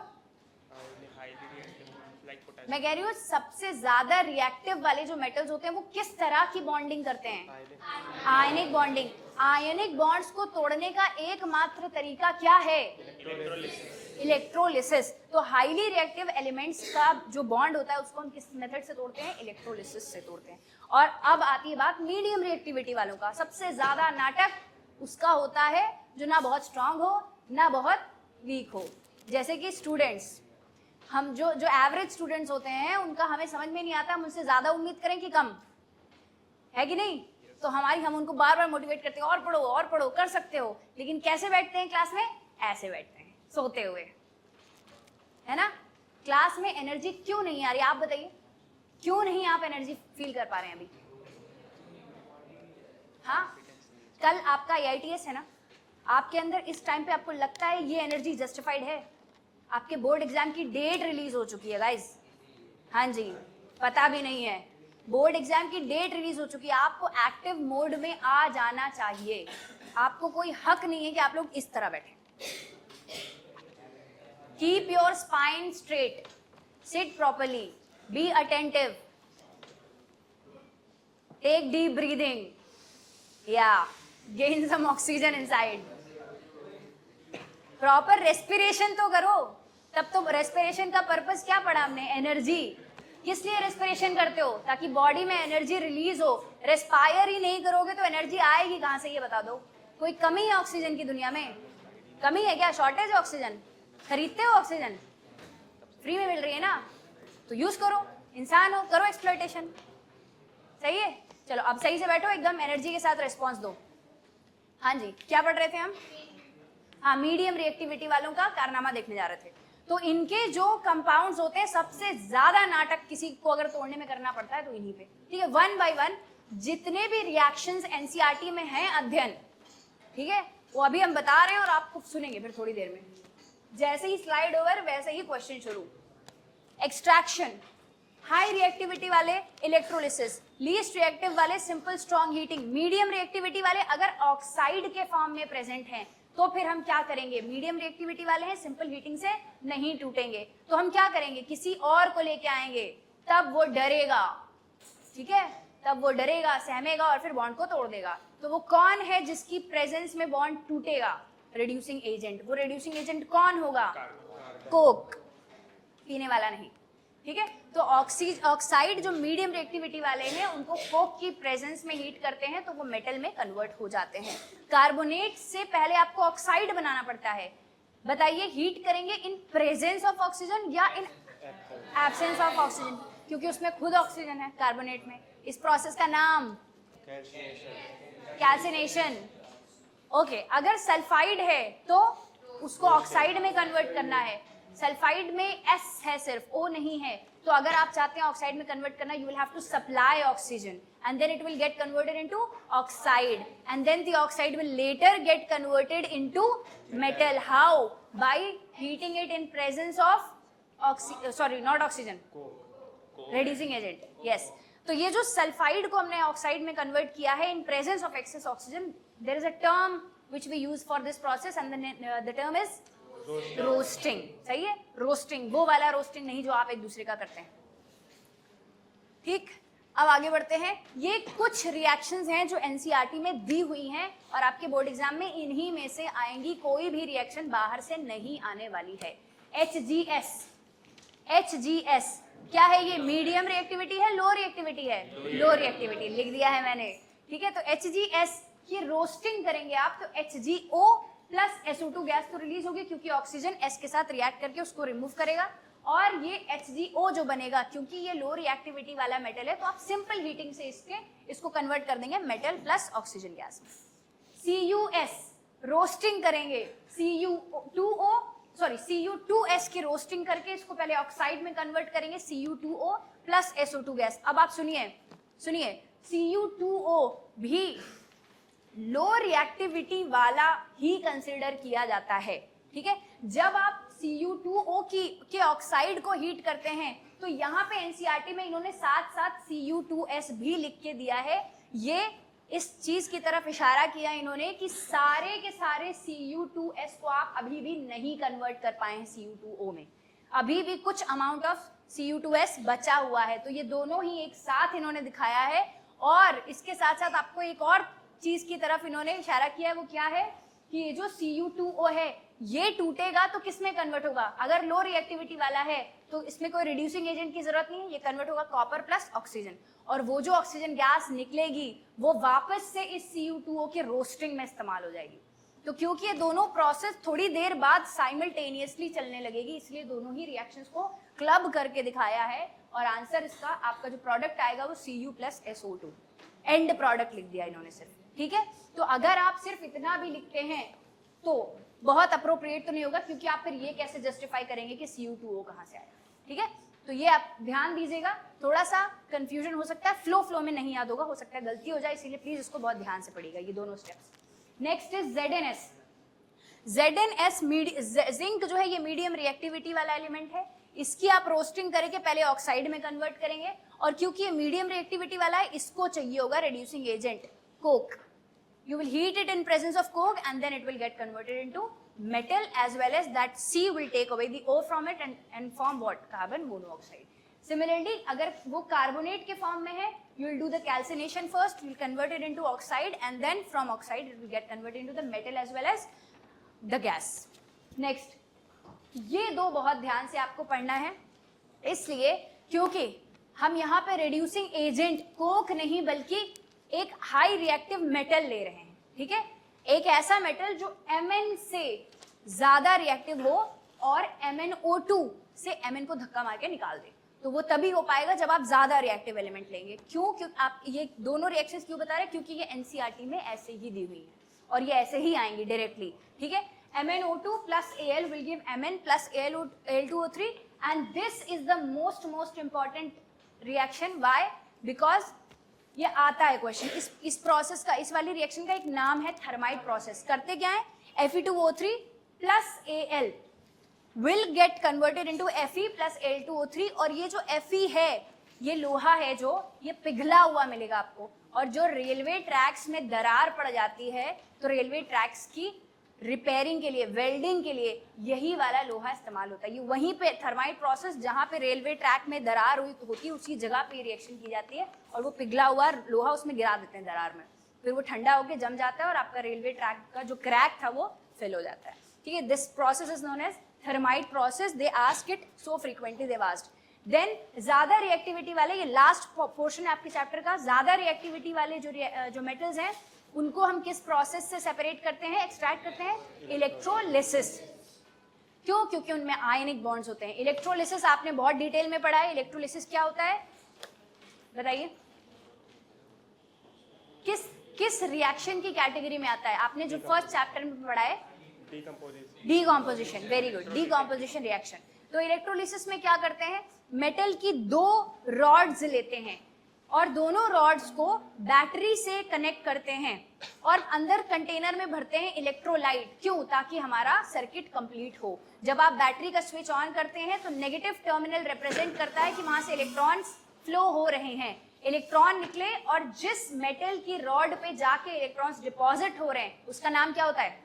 मैं कह रही हूँ सबसे ज्यादा रिएक्टिव वाले जो मेटल्स होते हैं वो किस तरह की बॉन्डिंग करते हैं? Ionic bonding. आयनिक बॉन्ड्स को तोड़ने का एकमात्र तरीका क्या है? इलेक्ट्रोलिसिस। तो हाईली रिएक्टिव एलिमेंट्स का जो बॉन्ड होता है उसको हम किस मेथड से तोड़ते हैं? इलेक्ट्रोलिसिस से तोड़ते हैं। और अब आती है बात मीडियम रिएक्टिविटी वालों का। सबसे ज्यादा नाटक उसका होता है जो ना बहुत स्ट्रांग हो ना बहुत वीक हो। जैसे कि स्टूडेंट्स, हम जो एवरेज स्टूडेंट्स होते हैं उनका हमें समझ में नहीं आता हम उनसे ज्यादा उम्मीद करें कि कम, है कि नहीं? तो हम उनको बार बार मोटिवेट करते हैं, और पढ़ो कर सकते हो। लेकिन कैसे बैठते हैं क्लास में? ऐसे बैठते हैं सोते हुए, है ना। क्लास में एनर्जी क्यों नहीं आ रही? आप बताइए, क्यों नहीं आप एनर्जी फील कर पा रहे हैं अभी? हाँ, कल आपका AITS है ना, आपके अंदर इस टाइम पे आपको लगता है ये एनर्जी जस्टिफाइड है? आपके बोर्ड एग्जाम की डेट रिलीज हो चुकी है गाइस, हाँ जी, पता भी नहीं है। बोर्ड एग्जाम की डेट रिलीज हो चुकी है, आपको एक्टिव मोड में आ जाना चाहिए। आपको कोई हक नहीं है कि आप लोग इस तरह बैठे। Keep your spine straight, sit properly, be attentive, take deep breathing, या gain some oxygen inside. Proper respiration तो करो। तब तो रेस्पिरेशन का पर्पस क्या पढ़ा हमने? एनर्जी। किस लिए रेस्पिरेशन करते हो? ताकि बॉडी में एनर्जी रिलीज हो। रेस्पायर ही नहीं करोगे तो एनर्जी आएगी कहां से, ये बता दो। कोई कमी है ऑक्सीजन की दुनिया में? कमी है क्या? शॉर्टेज है ऑक्सीजन? खरीदते हो ऑक्सीजन? फ्री में मिल रही है ना, तो यूज करो। इंसान हो, करो एक्सप्लॉयटेशन, सही है। चलो अब सही से बैठो, एकदम एनर्जी के साथ रेस्पॉन्स दो। हाँ जी, क्या पढ़ रहे थे हम? हाँ, मीडियम रिएक्टिविटी वालों का कारनामा देखने जा रहे थे। तो इनके जो कंपाउंड्स होते हैं, सबसे ज्यादा नाटक किसी को अगर तोड़ने में करना पड़ता है तो इन्हीं पे, ठीक है। 1 by 1 जितने भी रिएक्शंस NCERT में हैं अध्ययन, ठीक है, वो अभी हम बता रहे हैं और आपको सुनेंगे फिर थोड़ी देर में। जैसे ही स्लाइड ओवर वैसे ही क्वेश्चन शुरू। एक्सट्रैक्शन, हाई रिएक्टिविटी वाले इलेक्ट्रोलिसिस, लीस्ट रिएक्टिव वाले simple strong heating, medium reactivity वाले अगर ऑक्साइड के फॉर्म में प्रेजेंट हैं तो फिर हम क्या करेंगे? मीडियम रिएक्टिविटी वाले हैं, सिंपल हीटिंग से नहीं टूटेंगे, तो हम क्या करेंगे? किसी और को लेके आएंगे, तब वो डरेगा, ठीक है, तब वो डरेगा, सहमेगा और फिर बॉन्ड को तोड़ देगा। तो वो कौन है जिसकी प्रेजेंस में बॉन्ड टूटेगा? Reducing agent. वो रिड्यूसिंग एजेंट कौन होगा? कोक, पीने वाला नहीं, ठीक है। तो ऑक्साइड जो मीडियम रिएक्टिविटी वाले हैं उनको कोक की प्रेजेंस में हीट करते हैं तो वो मेटल में कन्वर्ट हो जाते हैं। कार्बोनेट से पहले आपको ऑक्साइड बनाना पड़ता है। बताइए, हीट करेंगे इन प्रेजेंस ऑफ ऑक्सीजन या इन एब्सेंस ऑफ ऑक्सीजन? क्योंकि उसमें खुद ऑक्सीजन है कार्बोनेट में। इस प्रोसेस का नाम कैल्सिनेशन। ओके, अगर सल्फाइड है तो उसको ऑक्साइड में कन्वर्ट करना है। सल्फाइड में S है सिर्फ, O नहीं है। तो अगर आप चाहते हैं ऑक्साइड में कन्वर्ट करना, you will have to supply oxygen and then it will get converted into oxide and then the oxide will later get converted into metal. How? By heating it in presence of not oxygen, reducing agent. Yes. तो ये जो sulphide को हमने oxide में convert किया है in presence of excess oxygen, there is a term which we use for this process and the term is roasting. सही है, रोस्टिंग, वो वाला रोस्टिंग नहीं जो आप एक दूसरे का करते हैं, ठीक। अब आगे बढ़ते हैं। ये कुछ रिएक्शंस हैं जो NCERT में दी हुई हैं और आपके बोर्ड एग्जाम में इन्हीं में से आएंगी, कोई भी रिएक्शन बाहर से नहीं आने वाली है। HGS क्या है? ये मीडियम रिएक्टिविटी है, लो रिएक्टिविटी है? लो रिएक्टिविटी, लिख दिया है मैंने, ठीक है। तो HGS की रोस्टिंग करेंगे आप तो HGO प्लस SO2 गैस तो रिलीज होगी क्योंकि ऑक्सीजन S के साथ रिएक्ट करके उसको रिमूव करेगा। और ये HGO जो बनेगा, क्योंकि ये लो रिएक्टिविटी वाला मेटल है तो आप सिंपल हीटिंग से इसको कन्वर्ट कर देंगे मेटल प्लस ऑक्सीजन गैस में। CuS रोस्टिंग करेंगे, Cu2S की रोस्टिंग करके इसको पहले ऑक्साइड में कन्वर्ट करेंगे, Cu2O प्लस SO2 गैस। अब आप सुनिए, Cu2O भी लो रिएक्टिविटी वाला ही कंसिडर किया जाता है, ठीक है। जब आप Cu2O के ऑक्साइड को हीट करते हैं तो यहाँ पे एनसीईआरटी में इन्होंने साथ साथ Cu2S भी लिख के दिया है। ये इस चीज की तरफ इशारा किया इन्होंने कि सारे के सारे Cu2S को आप अभी भी नहीं कन्वर्ट कर पाए हैं Cu2O में, अभी भी कुछ अमाउंट ऑफ Cu2S बचा हुआ है। तो ये दोनों ही एक साथ इन्होंने दिखाया है। और इसके साथ साथ आपको एक और चीज की तरफ इन्होंने इशारा किया है, वो क्या है कि ये जो Cu2O है ये टूटेगा तो किस में कन्वर्ट होगा? अगर लो रिएक्टिविटी वाला है तो इसमें कोई रिड्यूसिंग एजेंट की जरूरत नहीं है, ये कन्वर्ट होगा कॉपर प्लस ऑक्सीजन, और वो जो ऑक्सीजन गैस निकलेगी वो वापस से इस Cu2O के रोस्टिंग में इस्तेमाल हो जाएगी। तो क्योंकि ये दोनों प्रोसेस थोड़ी देर बाद साइमल्टेनियसली चलने लगेगी, इसलिए दोनों ही रिएक्शंस को क्लब करके दिखाया है। और आंसर इसका आपका जो प्रोडक्ट आएगा वो Cu plus SO2 and product लिख दिया इन्होंने सिर्फ, ठीक है। तो अगर आप सिर्फ इतना भी लिखते हैं तो बहुत अप्रोप्रिएट तो नहीं होगा, क्योंकि आप फिर ये कैसे जस्टिफाई करेंगे कि Cu2O कहाँ से आया, ठीक है। तो ये आप ध्यान दीजिएगा, थोड़ा सा कंफ्यूजन हो सकता है, फ्लो में नहीं याद होगा, हो सकता है गलती हो जाए, इसीलिए प्लीज इसको बहुत ध्यान से पढ़िएगा ये दोनों steps. Next is ZnS। Zinc जो है ये मीडियम रिएक्टिविटी वाला एलिमेंट है, इसकी आप रोस्टिंग करके पहले ऑक्साइड में कन्वर्ट करेंगे, और क्योंकि ये मीडियम रिएक्टिविटी वाला है इसको चाहिए होगा reducing agent Coke. You will heat it in presence of coke and then it will get converted into metal, as well as that C will take away the O from it and form what? Carbon monoxide. Similarly, अगर वो carbonate के form में है, you will do the calcination first, you will convert it into oxide, and then from oxide it will get converted into the metal as well as the gas. Next, ये दो बहुत ध्यान से आपको पढ़ना है, इसलिए क्योंकि हम यहाँ पे रिड्यूसिंग एजेंट कोक नहीं बल्कि एक हाई रिएक्टिव मेटल ले रहे हैं, ठीक है। एक ऐसा मेटल जो Mn से ज्यादा रिएक्टिव हो और MnO2 से Mn को धक्का मार के निकाल दे, तो वो तभी हो पाएगा जब आप ज्यादा रिएक्टिव एलिमेंट लेंगे। क्यों आप ये दोनों रिएक्शंस क्यों बता रहे हैं? क्योंकि ये एनसीईआरटी में ऐसे ही दी हुई है और ये ऐसे ही आएंगी डायरेक्टली, ठीक है। MnO2 plus Al will give Mn plus Al2O3 and this is the most important reaction. Why? Because ये आता है क्वेश्चन, इस प्रोसेस का, इस वाली रिएक्शन का एक नाम है थर्माइट प्रोसेस। करते क्या है? Fe2O3 plus Al will get converted into Fe plus Al2O3, और ये जो Fe है ये लोहा है जो ये पिघला हुआ मिलेगा आपको, और जो रेलवे ट्रैक्स में दरार पड़ जाती है तो रेलवे ट्रैक्स की रिपेयरिंग के लिए, वेल्डिंग के लिए यही वाला लोहा इस्तेमाल होता है। ये वहीं पे थर्माइट प्रोसेस जहाँ पे रेलवे ट्रैक में दरार होती है उसी जगह पे रिएक्शन की जाती है, और वो पिघला हुआ लोहा उसमें गिरा देते हैं दरार में, फिर वो ठंडा होकर जम जाता है और आपका रेलवे ट्रैक का जो क्रैक था वो फिल हो जाता है, ठीक है। This process is known as thermite process. They ask it so frequently, they asked. Then ज्यादा रिएक्टिविटी वाले, ये लास्ट पोर्शन है आपके चैप्टर का, ज्यादा रिएक्टिविटी वाले जो मेटल्स हैं उनको हम किस प्रोसेस से सेपरेट करते हैं, एक्सट्रैक्ट करते हैं? इलेक्ट्रोलिसिस। क्यों? क्योंकि उनमें आयनिक बॉन्ड्स होते हैं। इलेक्ट्रोलिसिस आपने बहुत डिटेल में पढ़ा है। इलेक्ट्रोलिसिस क्या होता है बताइए? किस रिएक्शन की कैटेगरी में आता है? आपने जो फर्स्ट चैप्टर में पढ़ा है decomposition. Very good, decomposition reaction. तो इलेक्ट्रोलिसिस में क्या करते हैं? मेटल की दो रॉड्स लेते हैं और दोनों रॉड्स को बैटरी से कनेक्ट करते हैं और अंदर कंटेनर में भरते हैं इलेक्ट्रोलाइट। क्यों? ताकि हमारा सर्किट कंप्लीट हो। जब आप बैटरी का स्विच ऑन करते हैं तो नेगेटिव टर्मिनल रिप्रेजेंट करता है कि वहां से इलेक्ट्रॉन्स फ्लो हो रहे हैं, इलेक्ट्रॉन निकले, और जिस मेटल की रॉड पे जाके इलेक्ट्रॉन्स डिपॉजिट हो रहे हैं उसका नाम क्या होता है?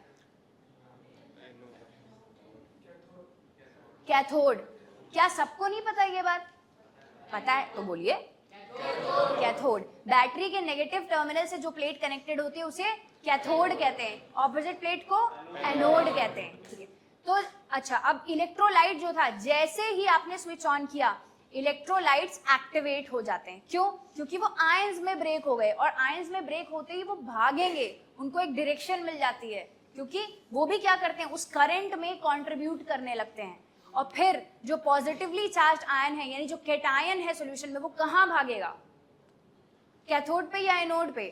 कैथोड। क्या सबको नहीं पता ये बात? पता है तो बोलिए। कैथोड। बैटरी के नेगेटिव टर्मिनल से जो प्लेट कनेक्टेड होती है उसे कैथोड कहते हैं, ऑपोजिट प्लेट को एनोड कहते हैं, ठीक है। तो अच्छा, अब इलेक्ट्रोलाइट जो था, जैसे ही आपने स्विच ऑन किया इलेक्ट्रोलाइट्स एक्टिवेट हो जाते हैं। क्यों? क्योंकि वो आयंस में ब्रेक हो गए, और आयंस में ब्रेक होते ही वो भागेंगे, उनको एक डायरेक्शन मिल जाती है, क्योंकि वो भी क्या करते हैं? उस करंट में कंट्रीब्यूट करने लगते हैं। और फिर जो पॉजिटिवली चार्ज आयन है, यानी जो कैटायन है सॉल्यूशन में, वो कहाँ भागेगा? कैथोड पे या एनोड पे?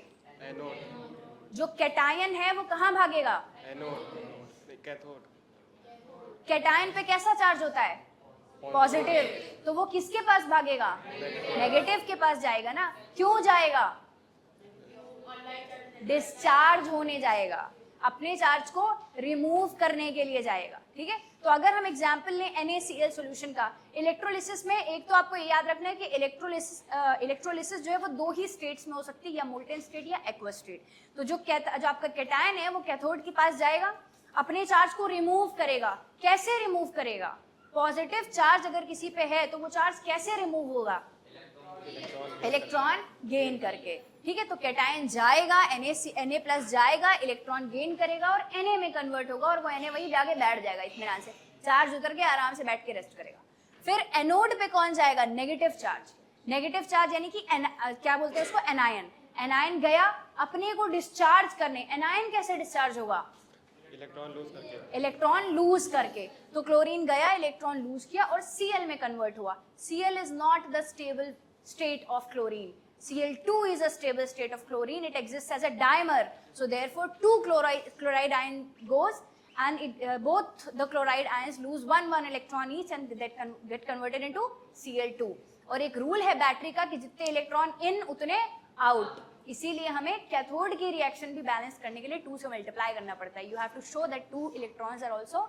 एनोड। जो कैटायन है वो कहाँ भागेगा? एनोड। कैथोड। कैटायन पे कैसा चार्ज होता है? पॉजिटिव। तो वो किसके पास भागेगा? नेगेटिव के पास जाएगा ना। क्यों जाएगा? डिस्चार्ज होने जाएगा, अपने चार्ज को रिमूव करने के लिए जाएगा, ठीक है। तो अगर हम एग्जांपल लें NaCl सॉल्यूशन का, इलेक्ट्रोलिसिस में एक तो आपको ये याद रखना है कि इलेक्ट्रोलिसिस जो है वो दो ही स्टेट्स में हो सकती है, या मोल्टेन स्टेट या एक्वस स्टेट। तो जो आपका कैटायन है वो कैथोड के पास जाएगा, अपने चार्ज को रिमूव करेगा। कैसे रिमूव करेगा? पॉजिटिव चार्ज अगर किसी पे है तो वो चार्ज कैसे रिमूव होगा? इलेक्ट्रॉन गेन करके, ठीक है। तो कैटायन जाएगा, Na+ जाएगा, इलेक्ट्रॉन गेन करेगा और Na में कन्वर्ट होगा, और वो Na वही जाके बैठ जाएगा इत्मीनान से, चार्ज उतर के आराम से बैठ के रेस्ट करेगा। फिर एनोड पे कौन जाएगा? Negative charge. नेगेटिव चार्ज यानी कि क्या बोलते हैं उसको? एनायन। एनायन गया अपने को डिस्चार्ज करने। एनायन कैसे डिस्चार्ज होगा? इलेक्ट्रॉन लूज करके। तो क्लोरीन गया, इलेक्ट्रॉन लूज किया और Cl में कन्वर्ट हुआ। Cl is not the stable state of chlorine. Cl2 is a stable state of chlorine. It exists as a dimer. So therefore, two chloride ion goes, and both the chloride ions lose one electron each, and that get converted into Cl2. और एक rule है battery का कि जितने electron in उतने out, इसीलिए हमें cathode की रिएक्शन भी बैलेंस करने के लिए 2 से मल्टीप्लाई करना पड़ता है। You have to show that 2 electrons are also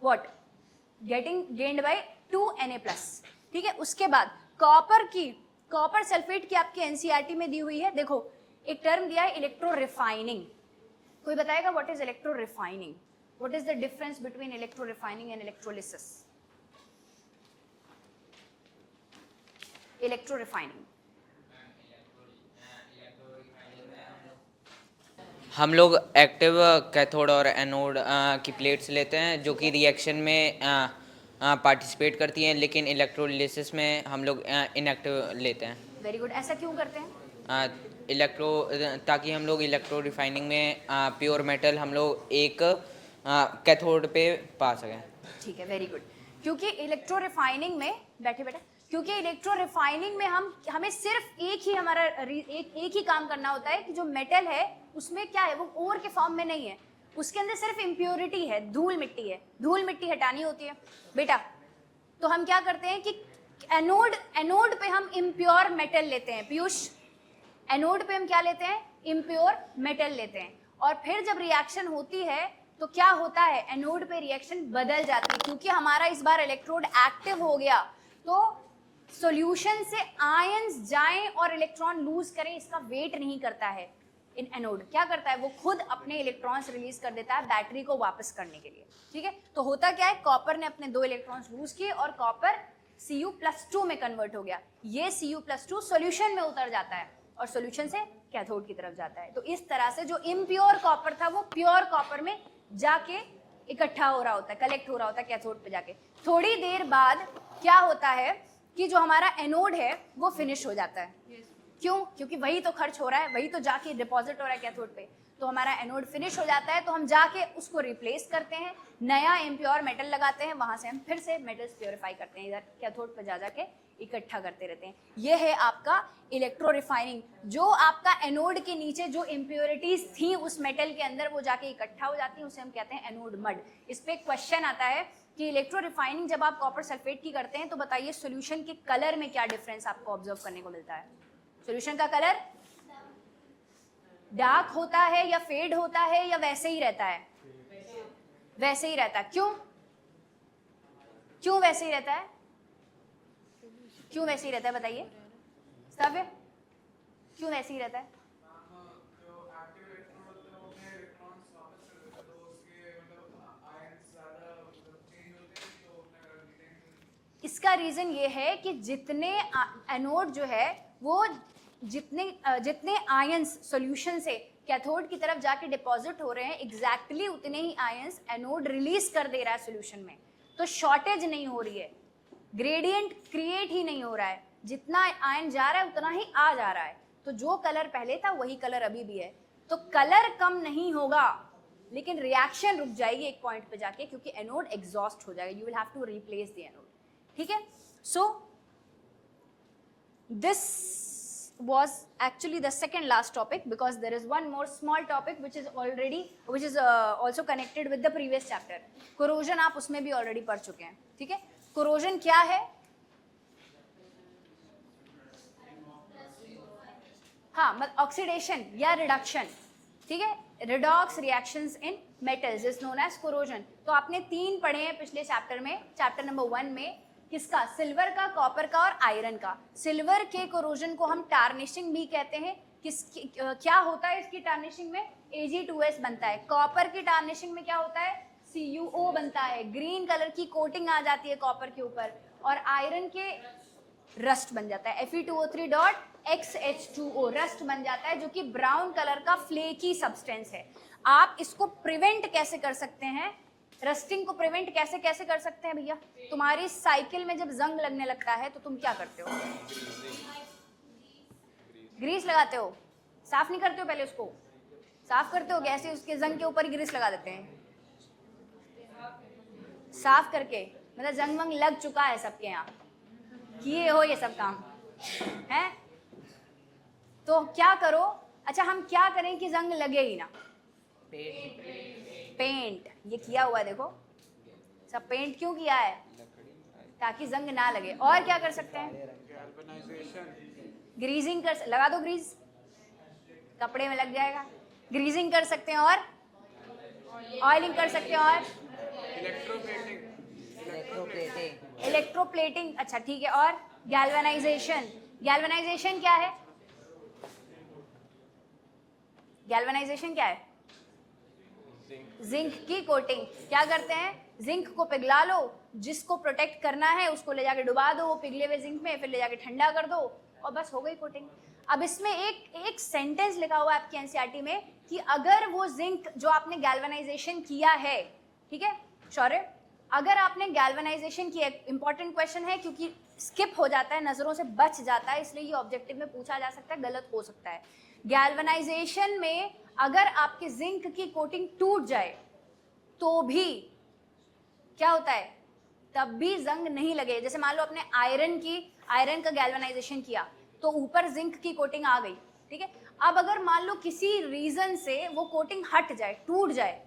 what getting gained by 2 Na+, ठीक है। उसके बाद कॉपर सल्फेट की आपके एनसीईआरटी में दी हुई है। देखो एक टर्म दिया है इलेक्ट्रो रिफाइनिंग। कोई बताएगा what is electro refining? What is the difference between electro refining and electrolysis? Electro refining हम लोग एक्टिव कैथोड और एनोड की प्लेट्स लेते हैं जो कि रिएक्शन में पार्टिसिपेट करती हैं, लेकिन इलेक्ट्रोलिसिस में हम लोग इनएक्टिव लेते हैं। Very good. ऐसा क्यों करते हैं? ताकि हम लोग इलेक्ट्रो रिफाइनिंग में प्योर मेटल हम लोग एक कैथोड पे पा सकें। ठीक है, वेरी गुड। क्योंकि इलेक्ट्रो रिफाइनिंग में क्योंकि इलेक्ट्रो रिफाइनिंग में हमें सिर्फ एक ही काम करना होता है कि जो मेटल है उसमें क्या है, वो ओर के फॉर्म में नहीं है, उसके अंदर सिर्फ इम्प्योरिटी है, धूल मिट्टी है, धूल मिट्टी हटानी होती है बेटा। तो हम क्या करते हैं कि एनोड पे हम इम्प्योर मेटल लेते हैं। पीयूष, एनोड पे हम क्या लेते हैं? इम्प्योर मेटल लेते हैं। और फिर जब रिएक्शन होती है तो क्या होता है? एनोड पे रिएक्शन बदल जाती है, क्योंकि हमारा इस बार इलेक्ट्रोड एक्टिव हो गया। तो सॉल्यूशन से आयंस जाएं और इलेक्ट्रॉन लूज करें, इसका वेट नहीं करता है। इन एनोड क्या करता है? वो खुद अपने इलेक्ट्रॉन्स रिलीज कर देता है बैटरी को वापस करने के लिए, ठीक है। तो होता क्या है, कॉपर ने अपने 2 इलेक्ट्रॉन्स लूज किए और कॉपर Cu+2 में कन्वर्ट हो गया। ये Cu+2 सॉल्यूशन में उतर जाता है और सॉल्यूशन से कैथोड की तरफ जाता है। तो इस तरह से जो इम्प्योर कॉपर था वो प्योर कॉपर में जाके इकट्ठा हो रहा होता है, कलेक्ट हो रहा होता है कैथोड पे जाके। थोड़ी देर बाद क्या होता है कि जो हमारा एनोड है वो फिनिश हो जाता है। क्यों? क्योंकि वही तो खर्च हो रहा है, वही तो जाके डिपॉजिट हो रहा है कैथोड पे। तो हमारा एनोड फिनिश हो जाता है, तो हम जाके उसको रिप्लेस करते हैं, नया इम्प्योर मेटल लगाते हैं, वहां से हम फिर से मेटल्स प्योरीफाई करते हैं, इधर कैथोड पे जा के इकट्ठा करते रहते हैं। ये है आपका इलेक्ट्रो रिफाइनिंग। जो आपका एनोड के नीचे जो इम्प्योरिटीज थी उस मेटल के अंदर वो जाके इकट्ठा हो जाती है, उसे हम कहते हैं एनोड मड। इस पे क्वेश्चन आता है कि इलेक्ट्रो रिफाइनिंग जब आप कॉपर सल्फेट की करते हैं तो बताइए सॉल्यूशन के कलर में क्या डिफरेंस आपको ऑब्जर्व करने को मिलता है? सॉल्यूशन का कलर डार्क होता है या फेड होता है या वैसे ही रहता है? वैसे ही रहता है। क्यों वैसे ही रहता है? क्यों वैसे ही रहता है बताइए स्तव्य, क्यों वैसे ही रहता है? इसका रीजन ये है कि जितने एनोड जो है वो जितने आयंस सॉल्यूशन से कैथोड की तरफ जाके डिपॉजिट हो रहे हैं, एग्जैक्टली उतने ही आयंस एनोड रिलीज कर दे रहा है सॉल्यूशन में। तो शॉर्टेज नहीं हो रही है, ग्रेडियंट क्रिएट ही नहीं हो रहा है, जितना आयन जा रहा है उतना ही आ जा रहा है। तो जो कलर पहले था वही कलर अभी भी है। तो कलर कम नहीं होगा, लेकिन रिएक्शन रुक जाएगी एक पॉइंट पे जाके, क्योंकि एनोड एग्जॉस्ट हो जाएगा। You will have to replace the anode, ठीक है। So this was actually the second last topic, because there is one more small topic which is also connected with the previous chapter. corrosion आप उसमें भी already पढ़ चुके हैं, ठीक है। corrosion क्या है? हाँ मतलब ऑक्सीडेशन या रिडक्शन, ठीक है, redox reactions in metals is known as corrosion. तो आपने 3 पढ़े हैं पिछले चैप्टर में, चैप्टर नंबर 1 में, किसका, सिल्वर का, कॉपर का और आयरन का। सिल्वर के कोरोजन को हम टार्निशिंग भी कहते हैं। क्या होता है इसकी टार्निशिंग में, Ag2S बनता है। कॉपर की टार्निशिंग में क्या होता है, CuO बनता है, ग्रीन कलर की कोटिंग आ जाती है कॉपर के ऊपर। और आयरन के रस्ट बन जाता है, Fe2O3.XH2O रस्ट बन जाता है, जो कि ब्राउन कलर का फ्लेकी सब्सटेंस है। आप इसको प्रिवेंट कैसे कर सकते हैं, रस्टिंग को प्रिवेंट कैसे कैसे कर सकते हैं भैया? तुम्हारी साइकिल में जब जंग लगने लगता है तो तुम क्या करते हो, ग्रीस लगाते हो, साफ नहीं करते हो, पहले उसको साफ करते हो, कैसे उसके जंग के ऊपर ही ग्रीस लगा देते हैं, साफ करके, मतलब जंग वंग लग चुका है सबके यहाँ, किए हो ये सब काम है, तो क्या करो, अच्छा हम क्या करें कि जंग लगे ही ना, पेंट, ये किया हुआ है देखो, सब पेंट क्यों किया है, ताकि जंग ना लगे। और क्या कर सकते हैं, ग्रीजिंग कर, लगा दो ग्रीज, कपड़े में लग जाएगा, ग्रीजिंग कर सकते हैं, और ऑयलिंग कर सकते हैं, और इलेक्ट्रोप्लेटिंग, अच्छा ठीक है, और गैल्वेनाइजेशन। गैल्वेनाइजेशन क्या है, गैल्वेनाइजेशन क्या है, जिंक की कोटिंग। क्या करते हैं, जिंक को पिघला लो, जिसको प्रोटेक्ट करना है उसको ले जाके डुबा दो वो पिघले हुए जिंक में, फिर ले जाके ठंडा कर दो और बस हो गई कोटिंग। अब इसमें एक सेंटेंस लिखा हुआ है आपके एनसीईआरटी में कि अगर वो जिंक जो आपने गैल्वेनाइजेशन किया है, ठीक है शौर्य, अगर आपने गैल्वेनाइजेशन किया, इंपॉर्टेंट क्वेश्चन है क्योंकि स्किप हो जाता है, नजरों से बच जाता है, इसलिए ये ऑब्जेक्टिव में पूछा जा सकता है, गलत हो सकता है। गैल्वेनाइजेशन में अगर आपके जिंक की कोटिंग टूट जाए तो भी क्या होता है, तब भी जंग नहीं लगे। जैसे मान लो आपने आयरन का गैल्वेनाइजेशन किया तो ऊपर जिंक की कोटिंग आ गई, ठीक है, अब अगर मान लो किसी रीजन से वो कोटिंग हट जाए, टूट जाए,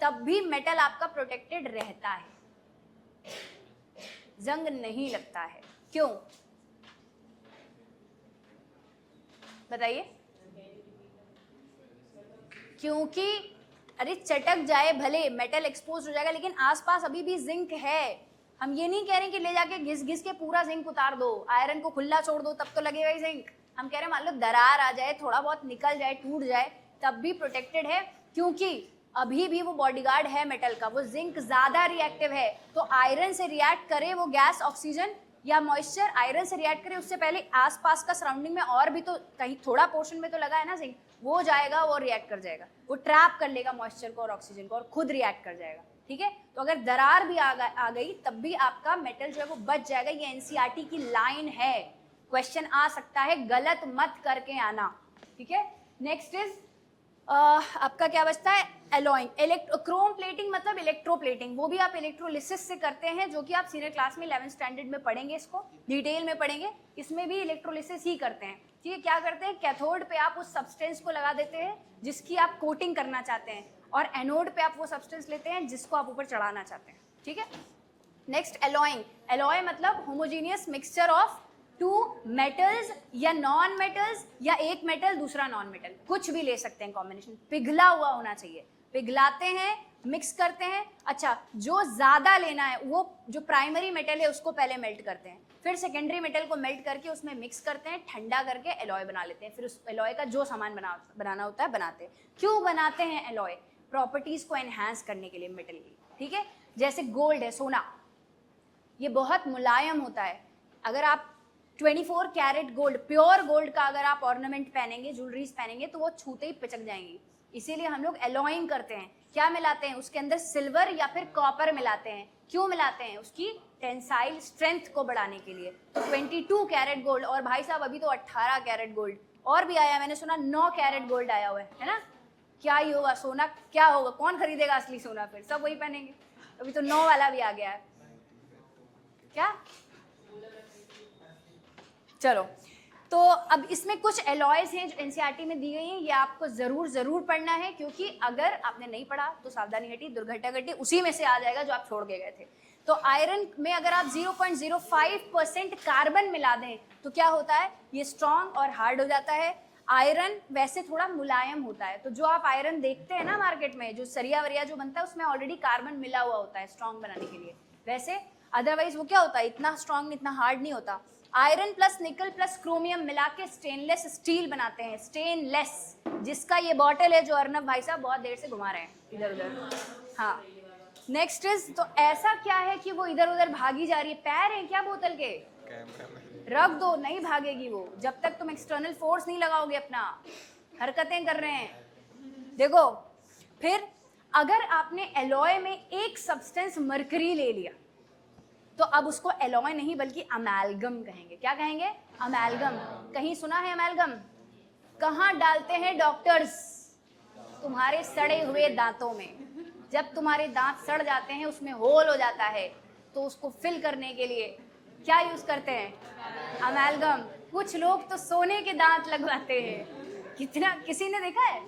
तब भी मेटल आपका प्रोटेक्टेड रहता है, जंग नहीं लगता है। क्यों बताइए? क्योंकि अरे चटक जाए भले, मेटल एक्सपोज हो जाएगा, लेकिन आसपास अभी भी जिंक है। हम ये नहीं कह रहे कि ले जाके घिस घिस के पूरा जिंक उतार दो, आयरन को खुला छोड़ दो तब तो लगेगा ही जिंक। हम कह रहे हैं मान लो दरार आ जाए, थोड़ा बहुत निकल जाए, टूट जाए, तब भी प्रोटेक्टेड है, क्योंकि अभी भी वो बॉडीगार्ड है मेटल का, वो जिंक ज्यादा रिएक्टिव है। तो आयरन से रिएक्ट करे वो गैस, ऑक्सीजन या मॉइस्चर, आयरन से रिएक्ट करे उससे पहले आसपास का सराउंडिंग में और भी तो कहीं थोड़ा पोर्शन में तो लगा है ना जिंक, वो जाएगा, वो रिएक्ट कर जाएगा, वो ट्रैप कर लेगा मॉइस्चर को और ऑक्सीजन को और खुद रिएक्ट कर जाएगा, ठीक है। तो अगर दरार भी आ गई तब भी आपका मेटल जो है वो बच जाएगा। ये एनसीईआरटी की लाइन है, क्वेश्चन आ सकता है, गलत मत करके आना, ठीक है। नेक्स्ट इज आपका क्या बचता है, एलॉइंग। क्रोम प्लेटिंग मतलब इलेक्ट्रोप्लेटिंग, वो भी आप इलेक्ट्रोलिसिस से करते हैं, जो कि आप सीनियर क्लास में 11th स्टैंडर्ड में पढ़ेंगे, इसको डिटेल में पढ़ेंगे। इसमें भी इलेक्ट्रोलिसिस ही करते हैं, ठीक है। क्या करते हैं, कैथोड पे आप उस सब्सटेंस को लगा देते हैं जिसकी आप कोटिंग करना चाहते हैं, और एनोड पे आप वो सब्सटेंस लेते हैं जिसको आप ऊपर चढ़ाना चाहते हैं, ठीक है। Next alloying. एलॉय मतलब homogeneous mixture of two metals या नॉन मेटल्स, या एक मेटल दूसरा नॉन मेटल, कुछ भी ले सकते हैं कॉम्बिनेशन, पिघला हुआ होना चाहिए। पिघलाते हैं, मिक्स करते हैं, अच्छा जो ज्यादा लेना है वो जो प्राइमरी मेटल है उसको पहले मेल्ट करते हैं, फिर सेकेंडरी मेटल को मेल्ट करके उसमें मिक्स करते हैं, ठंडा करके एलॉय बना लेते हैं, फिर उस एलॉय का जो सामान बनाना होता है बनाते हैं। क्यों बनाते हैं एलॉय? प्रॉपर्टीज को एनहांस करने के लिए मेटल की, ठीक है। जैसे गोल्ड है, सोना, ये बहुत मुलायम होता है। अगर आप 24 कैरेट गोल्ड, प्योर गोल्ड का अगर आप ऑर्नामेंट पहनेंगे, ज्वेलरीज पहनेंगे, तो वो छूते ही पिचक जाएंगी। इसीलिए हम लोग एलॉइंग करते हैं। क्या मिलाते हैं? उसके अंदर सिल्वर या फिर कॉपर मिलाते हैं। क्यों मिलाते हैं? उसकी टेंसाइल स्ट्रेंथ को बढ़ाने के लिए। तो 22 कैरेट गोल्ड, और भाई साहब अभी तो 18 कैरेट गोल्ड और भी आया, मैंने सुना 9 कैरेट गोल्ड आया हुआ है ना। क्या ही होगा, सोना क्या होगा, कौन खरीदेगा असली सोना? फिर सब वही पहनेंगे। अभी तो 9 वाला भी आ गया है। क्या चलो, तो अब इसमें कुछ एलॉयज हैं जो एनसीईआरटी में दी गई हैं, ये आपको जरूर पढ़ना है, क्योंकि अगर आपने नहीं पढ़ा तो सावधानी घटी, दुर्घटना घटी, उसी में से आ जाएगा जो आप छोड़ के गए थे। तो आयरन में अगर आप 0.05% कार्बन मिला दें तो क्या होता है, ये स्ट्रॉन्ग और हार्ड हो जाता है। आयरन वैसे थोड़ा मुलायम होता है, तो जो आप आयरन देखते हैं ना मार्केट में, जो सरिया वरिया जो बनता है उसमें ऑलरेडी कार्बन मिला हुआ होता है स्ट्रॉन्ग बनाने के लिए। वैसे अदरवाइज वो क्या होता है, इतना स्ट्रॉन्ग इतना हार्ड नहीं होता। Iron plus nickel plus chromium मिला के स्टेनलेस स्टील बनाते हैं, स्टेनलेस, जिसका ये बॉटल है जो अर्नब भाई साहब बहुत देर से घुमा रहे हैं इधर उधर। हाँ, नेक्स्ट इज, तो ऐसा क्या है कि वो इधर उधर भागी जा रही है, पैर हैं क्या बोतल के, रख दो, नहीं भागेगी वो जब तक तुम एक्सटर्नल फोर्स नहीं लगाओगे, अपना हरकतें कर रहे हैं। देखो फिर अगर आपने एलॉय में एक सब्सटेंस मरकरी ले लिया तो अब उसको एलॉय नहीं बल्कि अमेलगम कहेंगे। क्या कहेंगे? अमेलगम। कहीं सुना है अमेलगम? कहाँ डालते हैं डॉक्टर्स? तुम्हारे सड़े हुए दांतों में। जब तुम्हारे दांत सड़ जाते हैं, उसमें होल हो जाता है, तो उसको फिल करने के लिए क्या यूज करते हैं? अमेलगम। कुछ लोग तो सोने के दांत लगवाते हैं। कितना, किसी ने देखा है?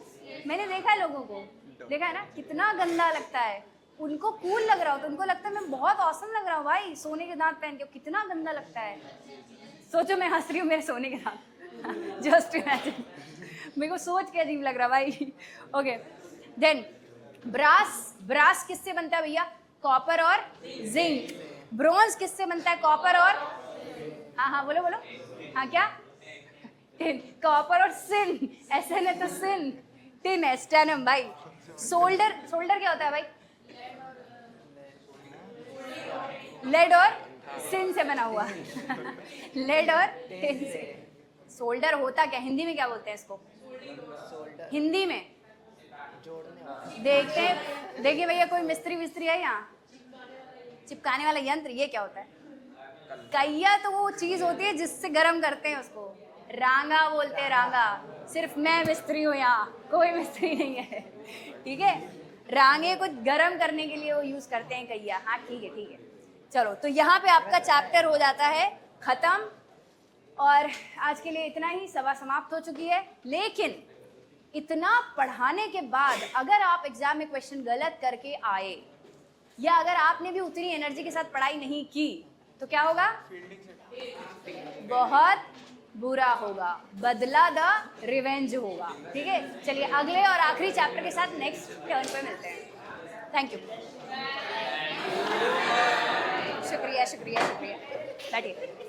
मैंने देखा है लोगों को, देखा है ना, कितना गंदा लगता है। उनको कूल लग रहा हो तो उनको लगता है मैं बहुत औसम लग रहा हूँ भाई, सोने के दांत पहन के, कितना गंदा लगता है। सोचो मैं हंस रही हूँ मेरे सोने के दांत, जस्ट इमेजिन, मेरे को सोच के अजीब लग रहा भाई। Okay, then brass. ब्रास किससे बनता है भैया? कॉपर और जिंक। ब्रॉन्ज किससे बनता है? कॉपर और, हाँ हाँ बोलो बोलो, हाँ क्या? टिन। कॉपर और सिन, SN है तो सिन, टिन है, स्टेनम भाई। सोल्डर, सोल्डर क्या होता है भाई? लेड और सिन से बना हुआ। लेड और टिन से। सोल्डर होता क्या, हिंदी में क्या बोलते हैं इसको? हिंदी में देखते हैं, देखिए भैया कोई मिस्त्री विस्त्री है यहाँ? चिपकाने वाला यंत्र, ये क्या होता है? कैया तो वो चीज होती है जिससे गर्म करते हैं उसको, रांगा बोलते हैं, रांगा। सिर्फ मैं मिस्त्री हूँ यहाँ, कोई मिस्त्री नहीं है, ठीक है। रांगे को गर्म करने के लिए वो यूज करते हैं कैया। हाँ ठीक है ठीक है, चलो तो यहाँ पे आपका चैप्टर हो जाता है खत्म। और आज के लिए इतना ही, सभा समाप्त हो चुकी है। लेकिन इतना पढ़ाने के बाद अगर आप एग्जाम में क्वेश्चन गलत करके आए, या अगर आपने भी उतनी एनर्जी के साथ पढ़ाई नहीं की, तो क्या होगा? बहुत बुरा होगा, बदला द रिवेंज होगा, ठीक है। चलिए अगले और आखिरी चैप्टर के साथ नेक्स्ट टर्न पे मिलते हैं। थैंक यू, शुक्रिया शुक्रिया शुक्रिया, बैठिए।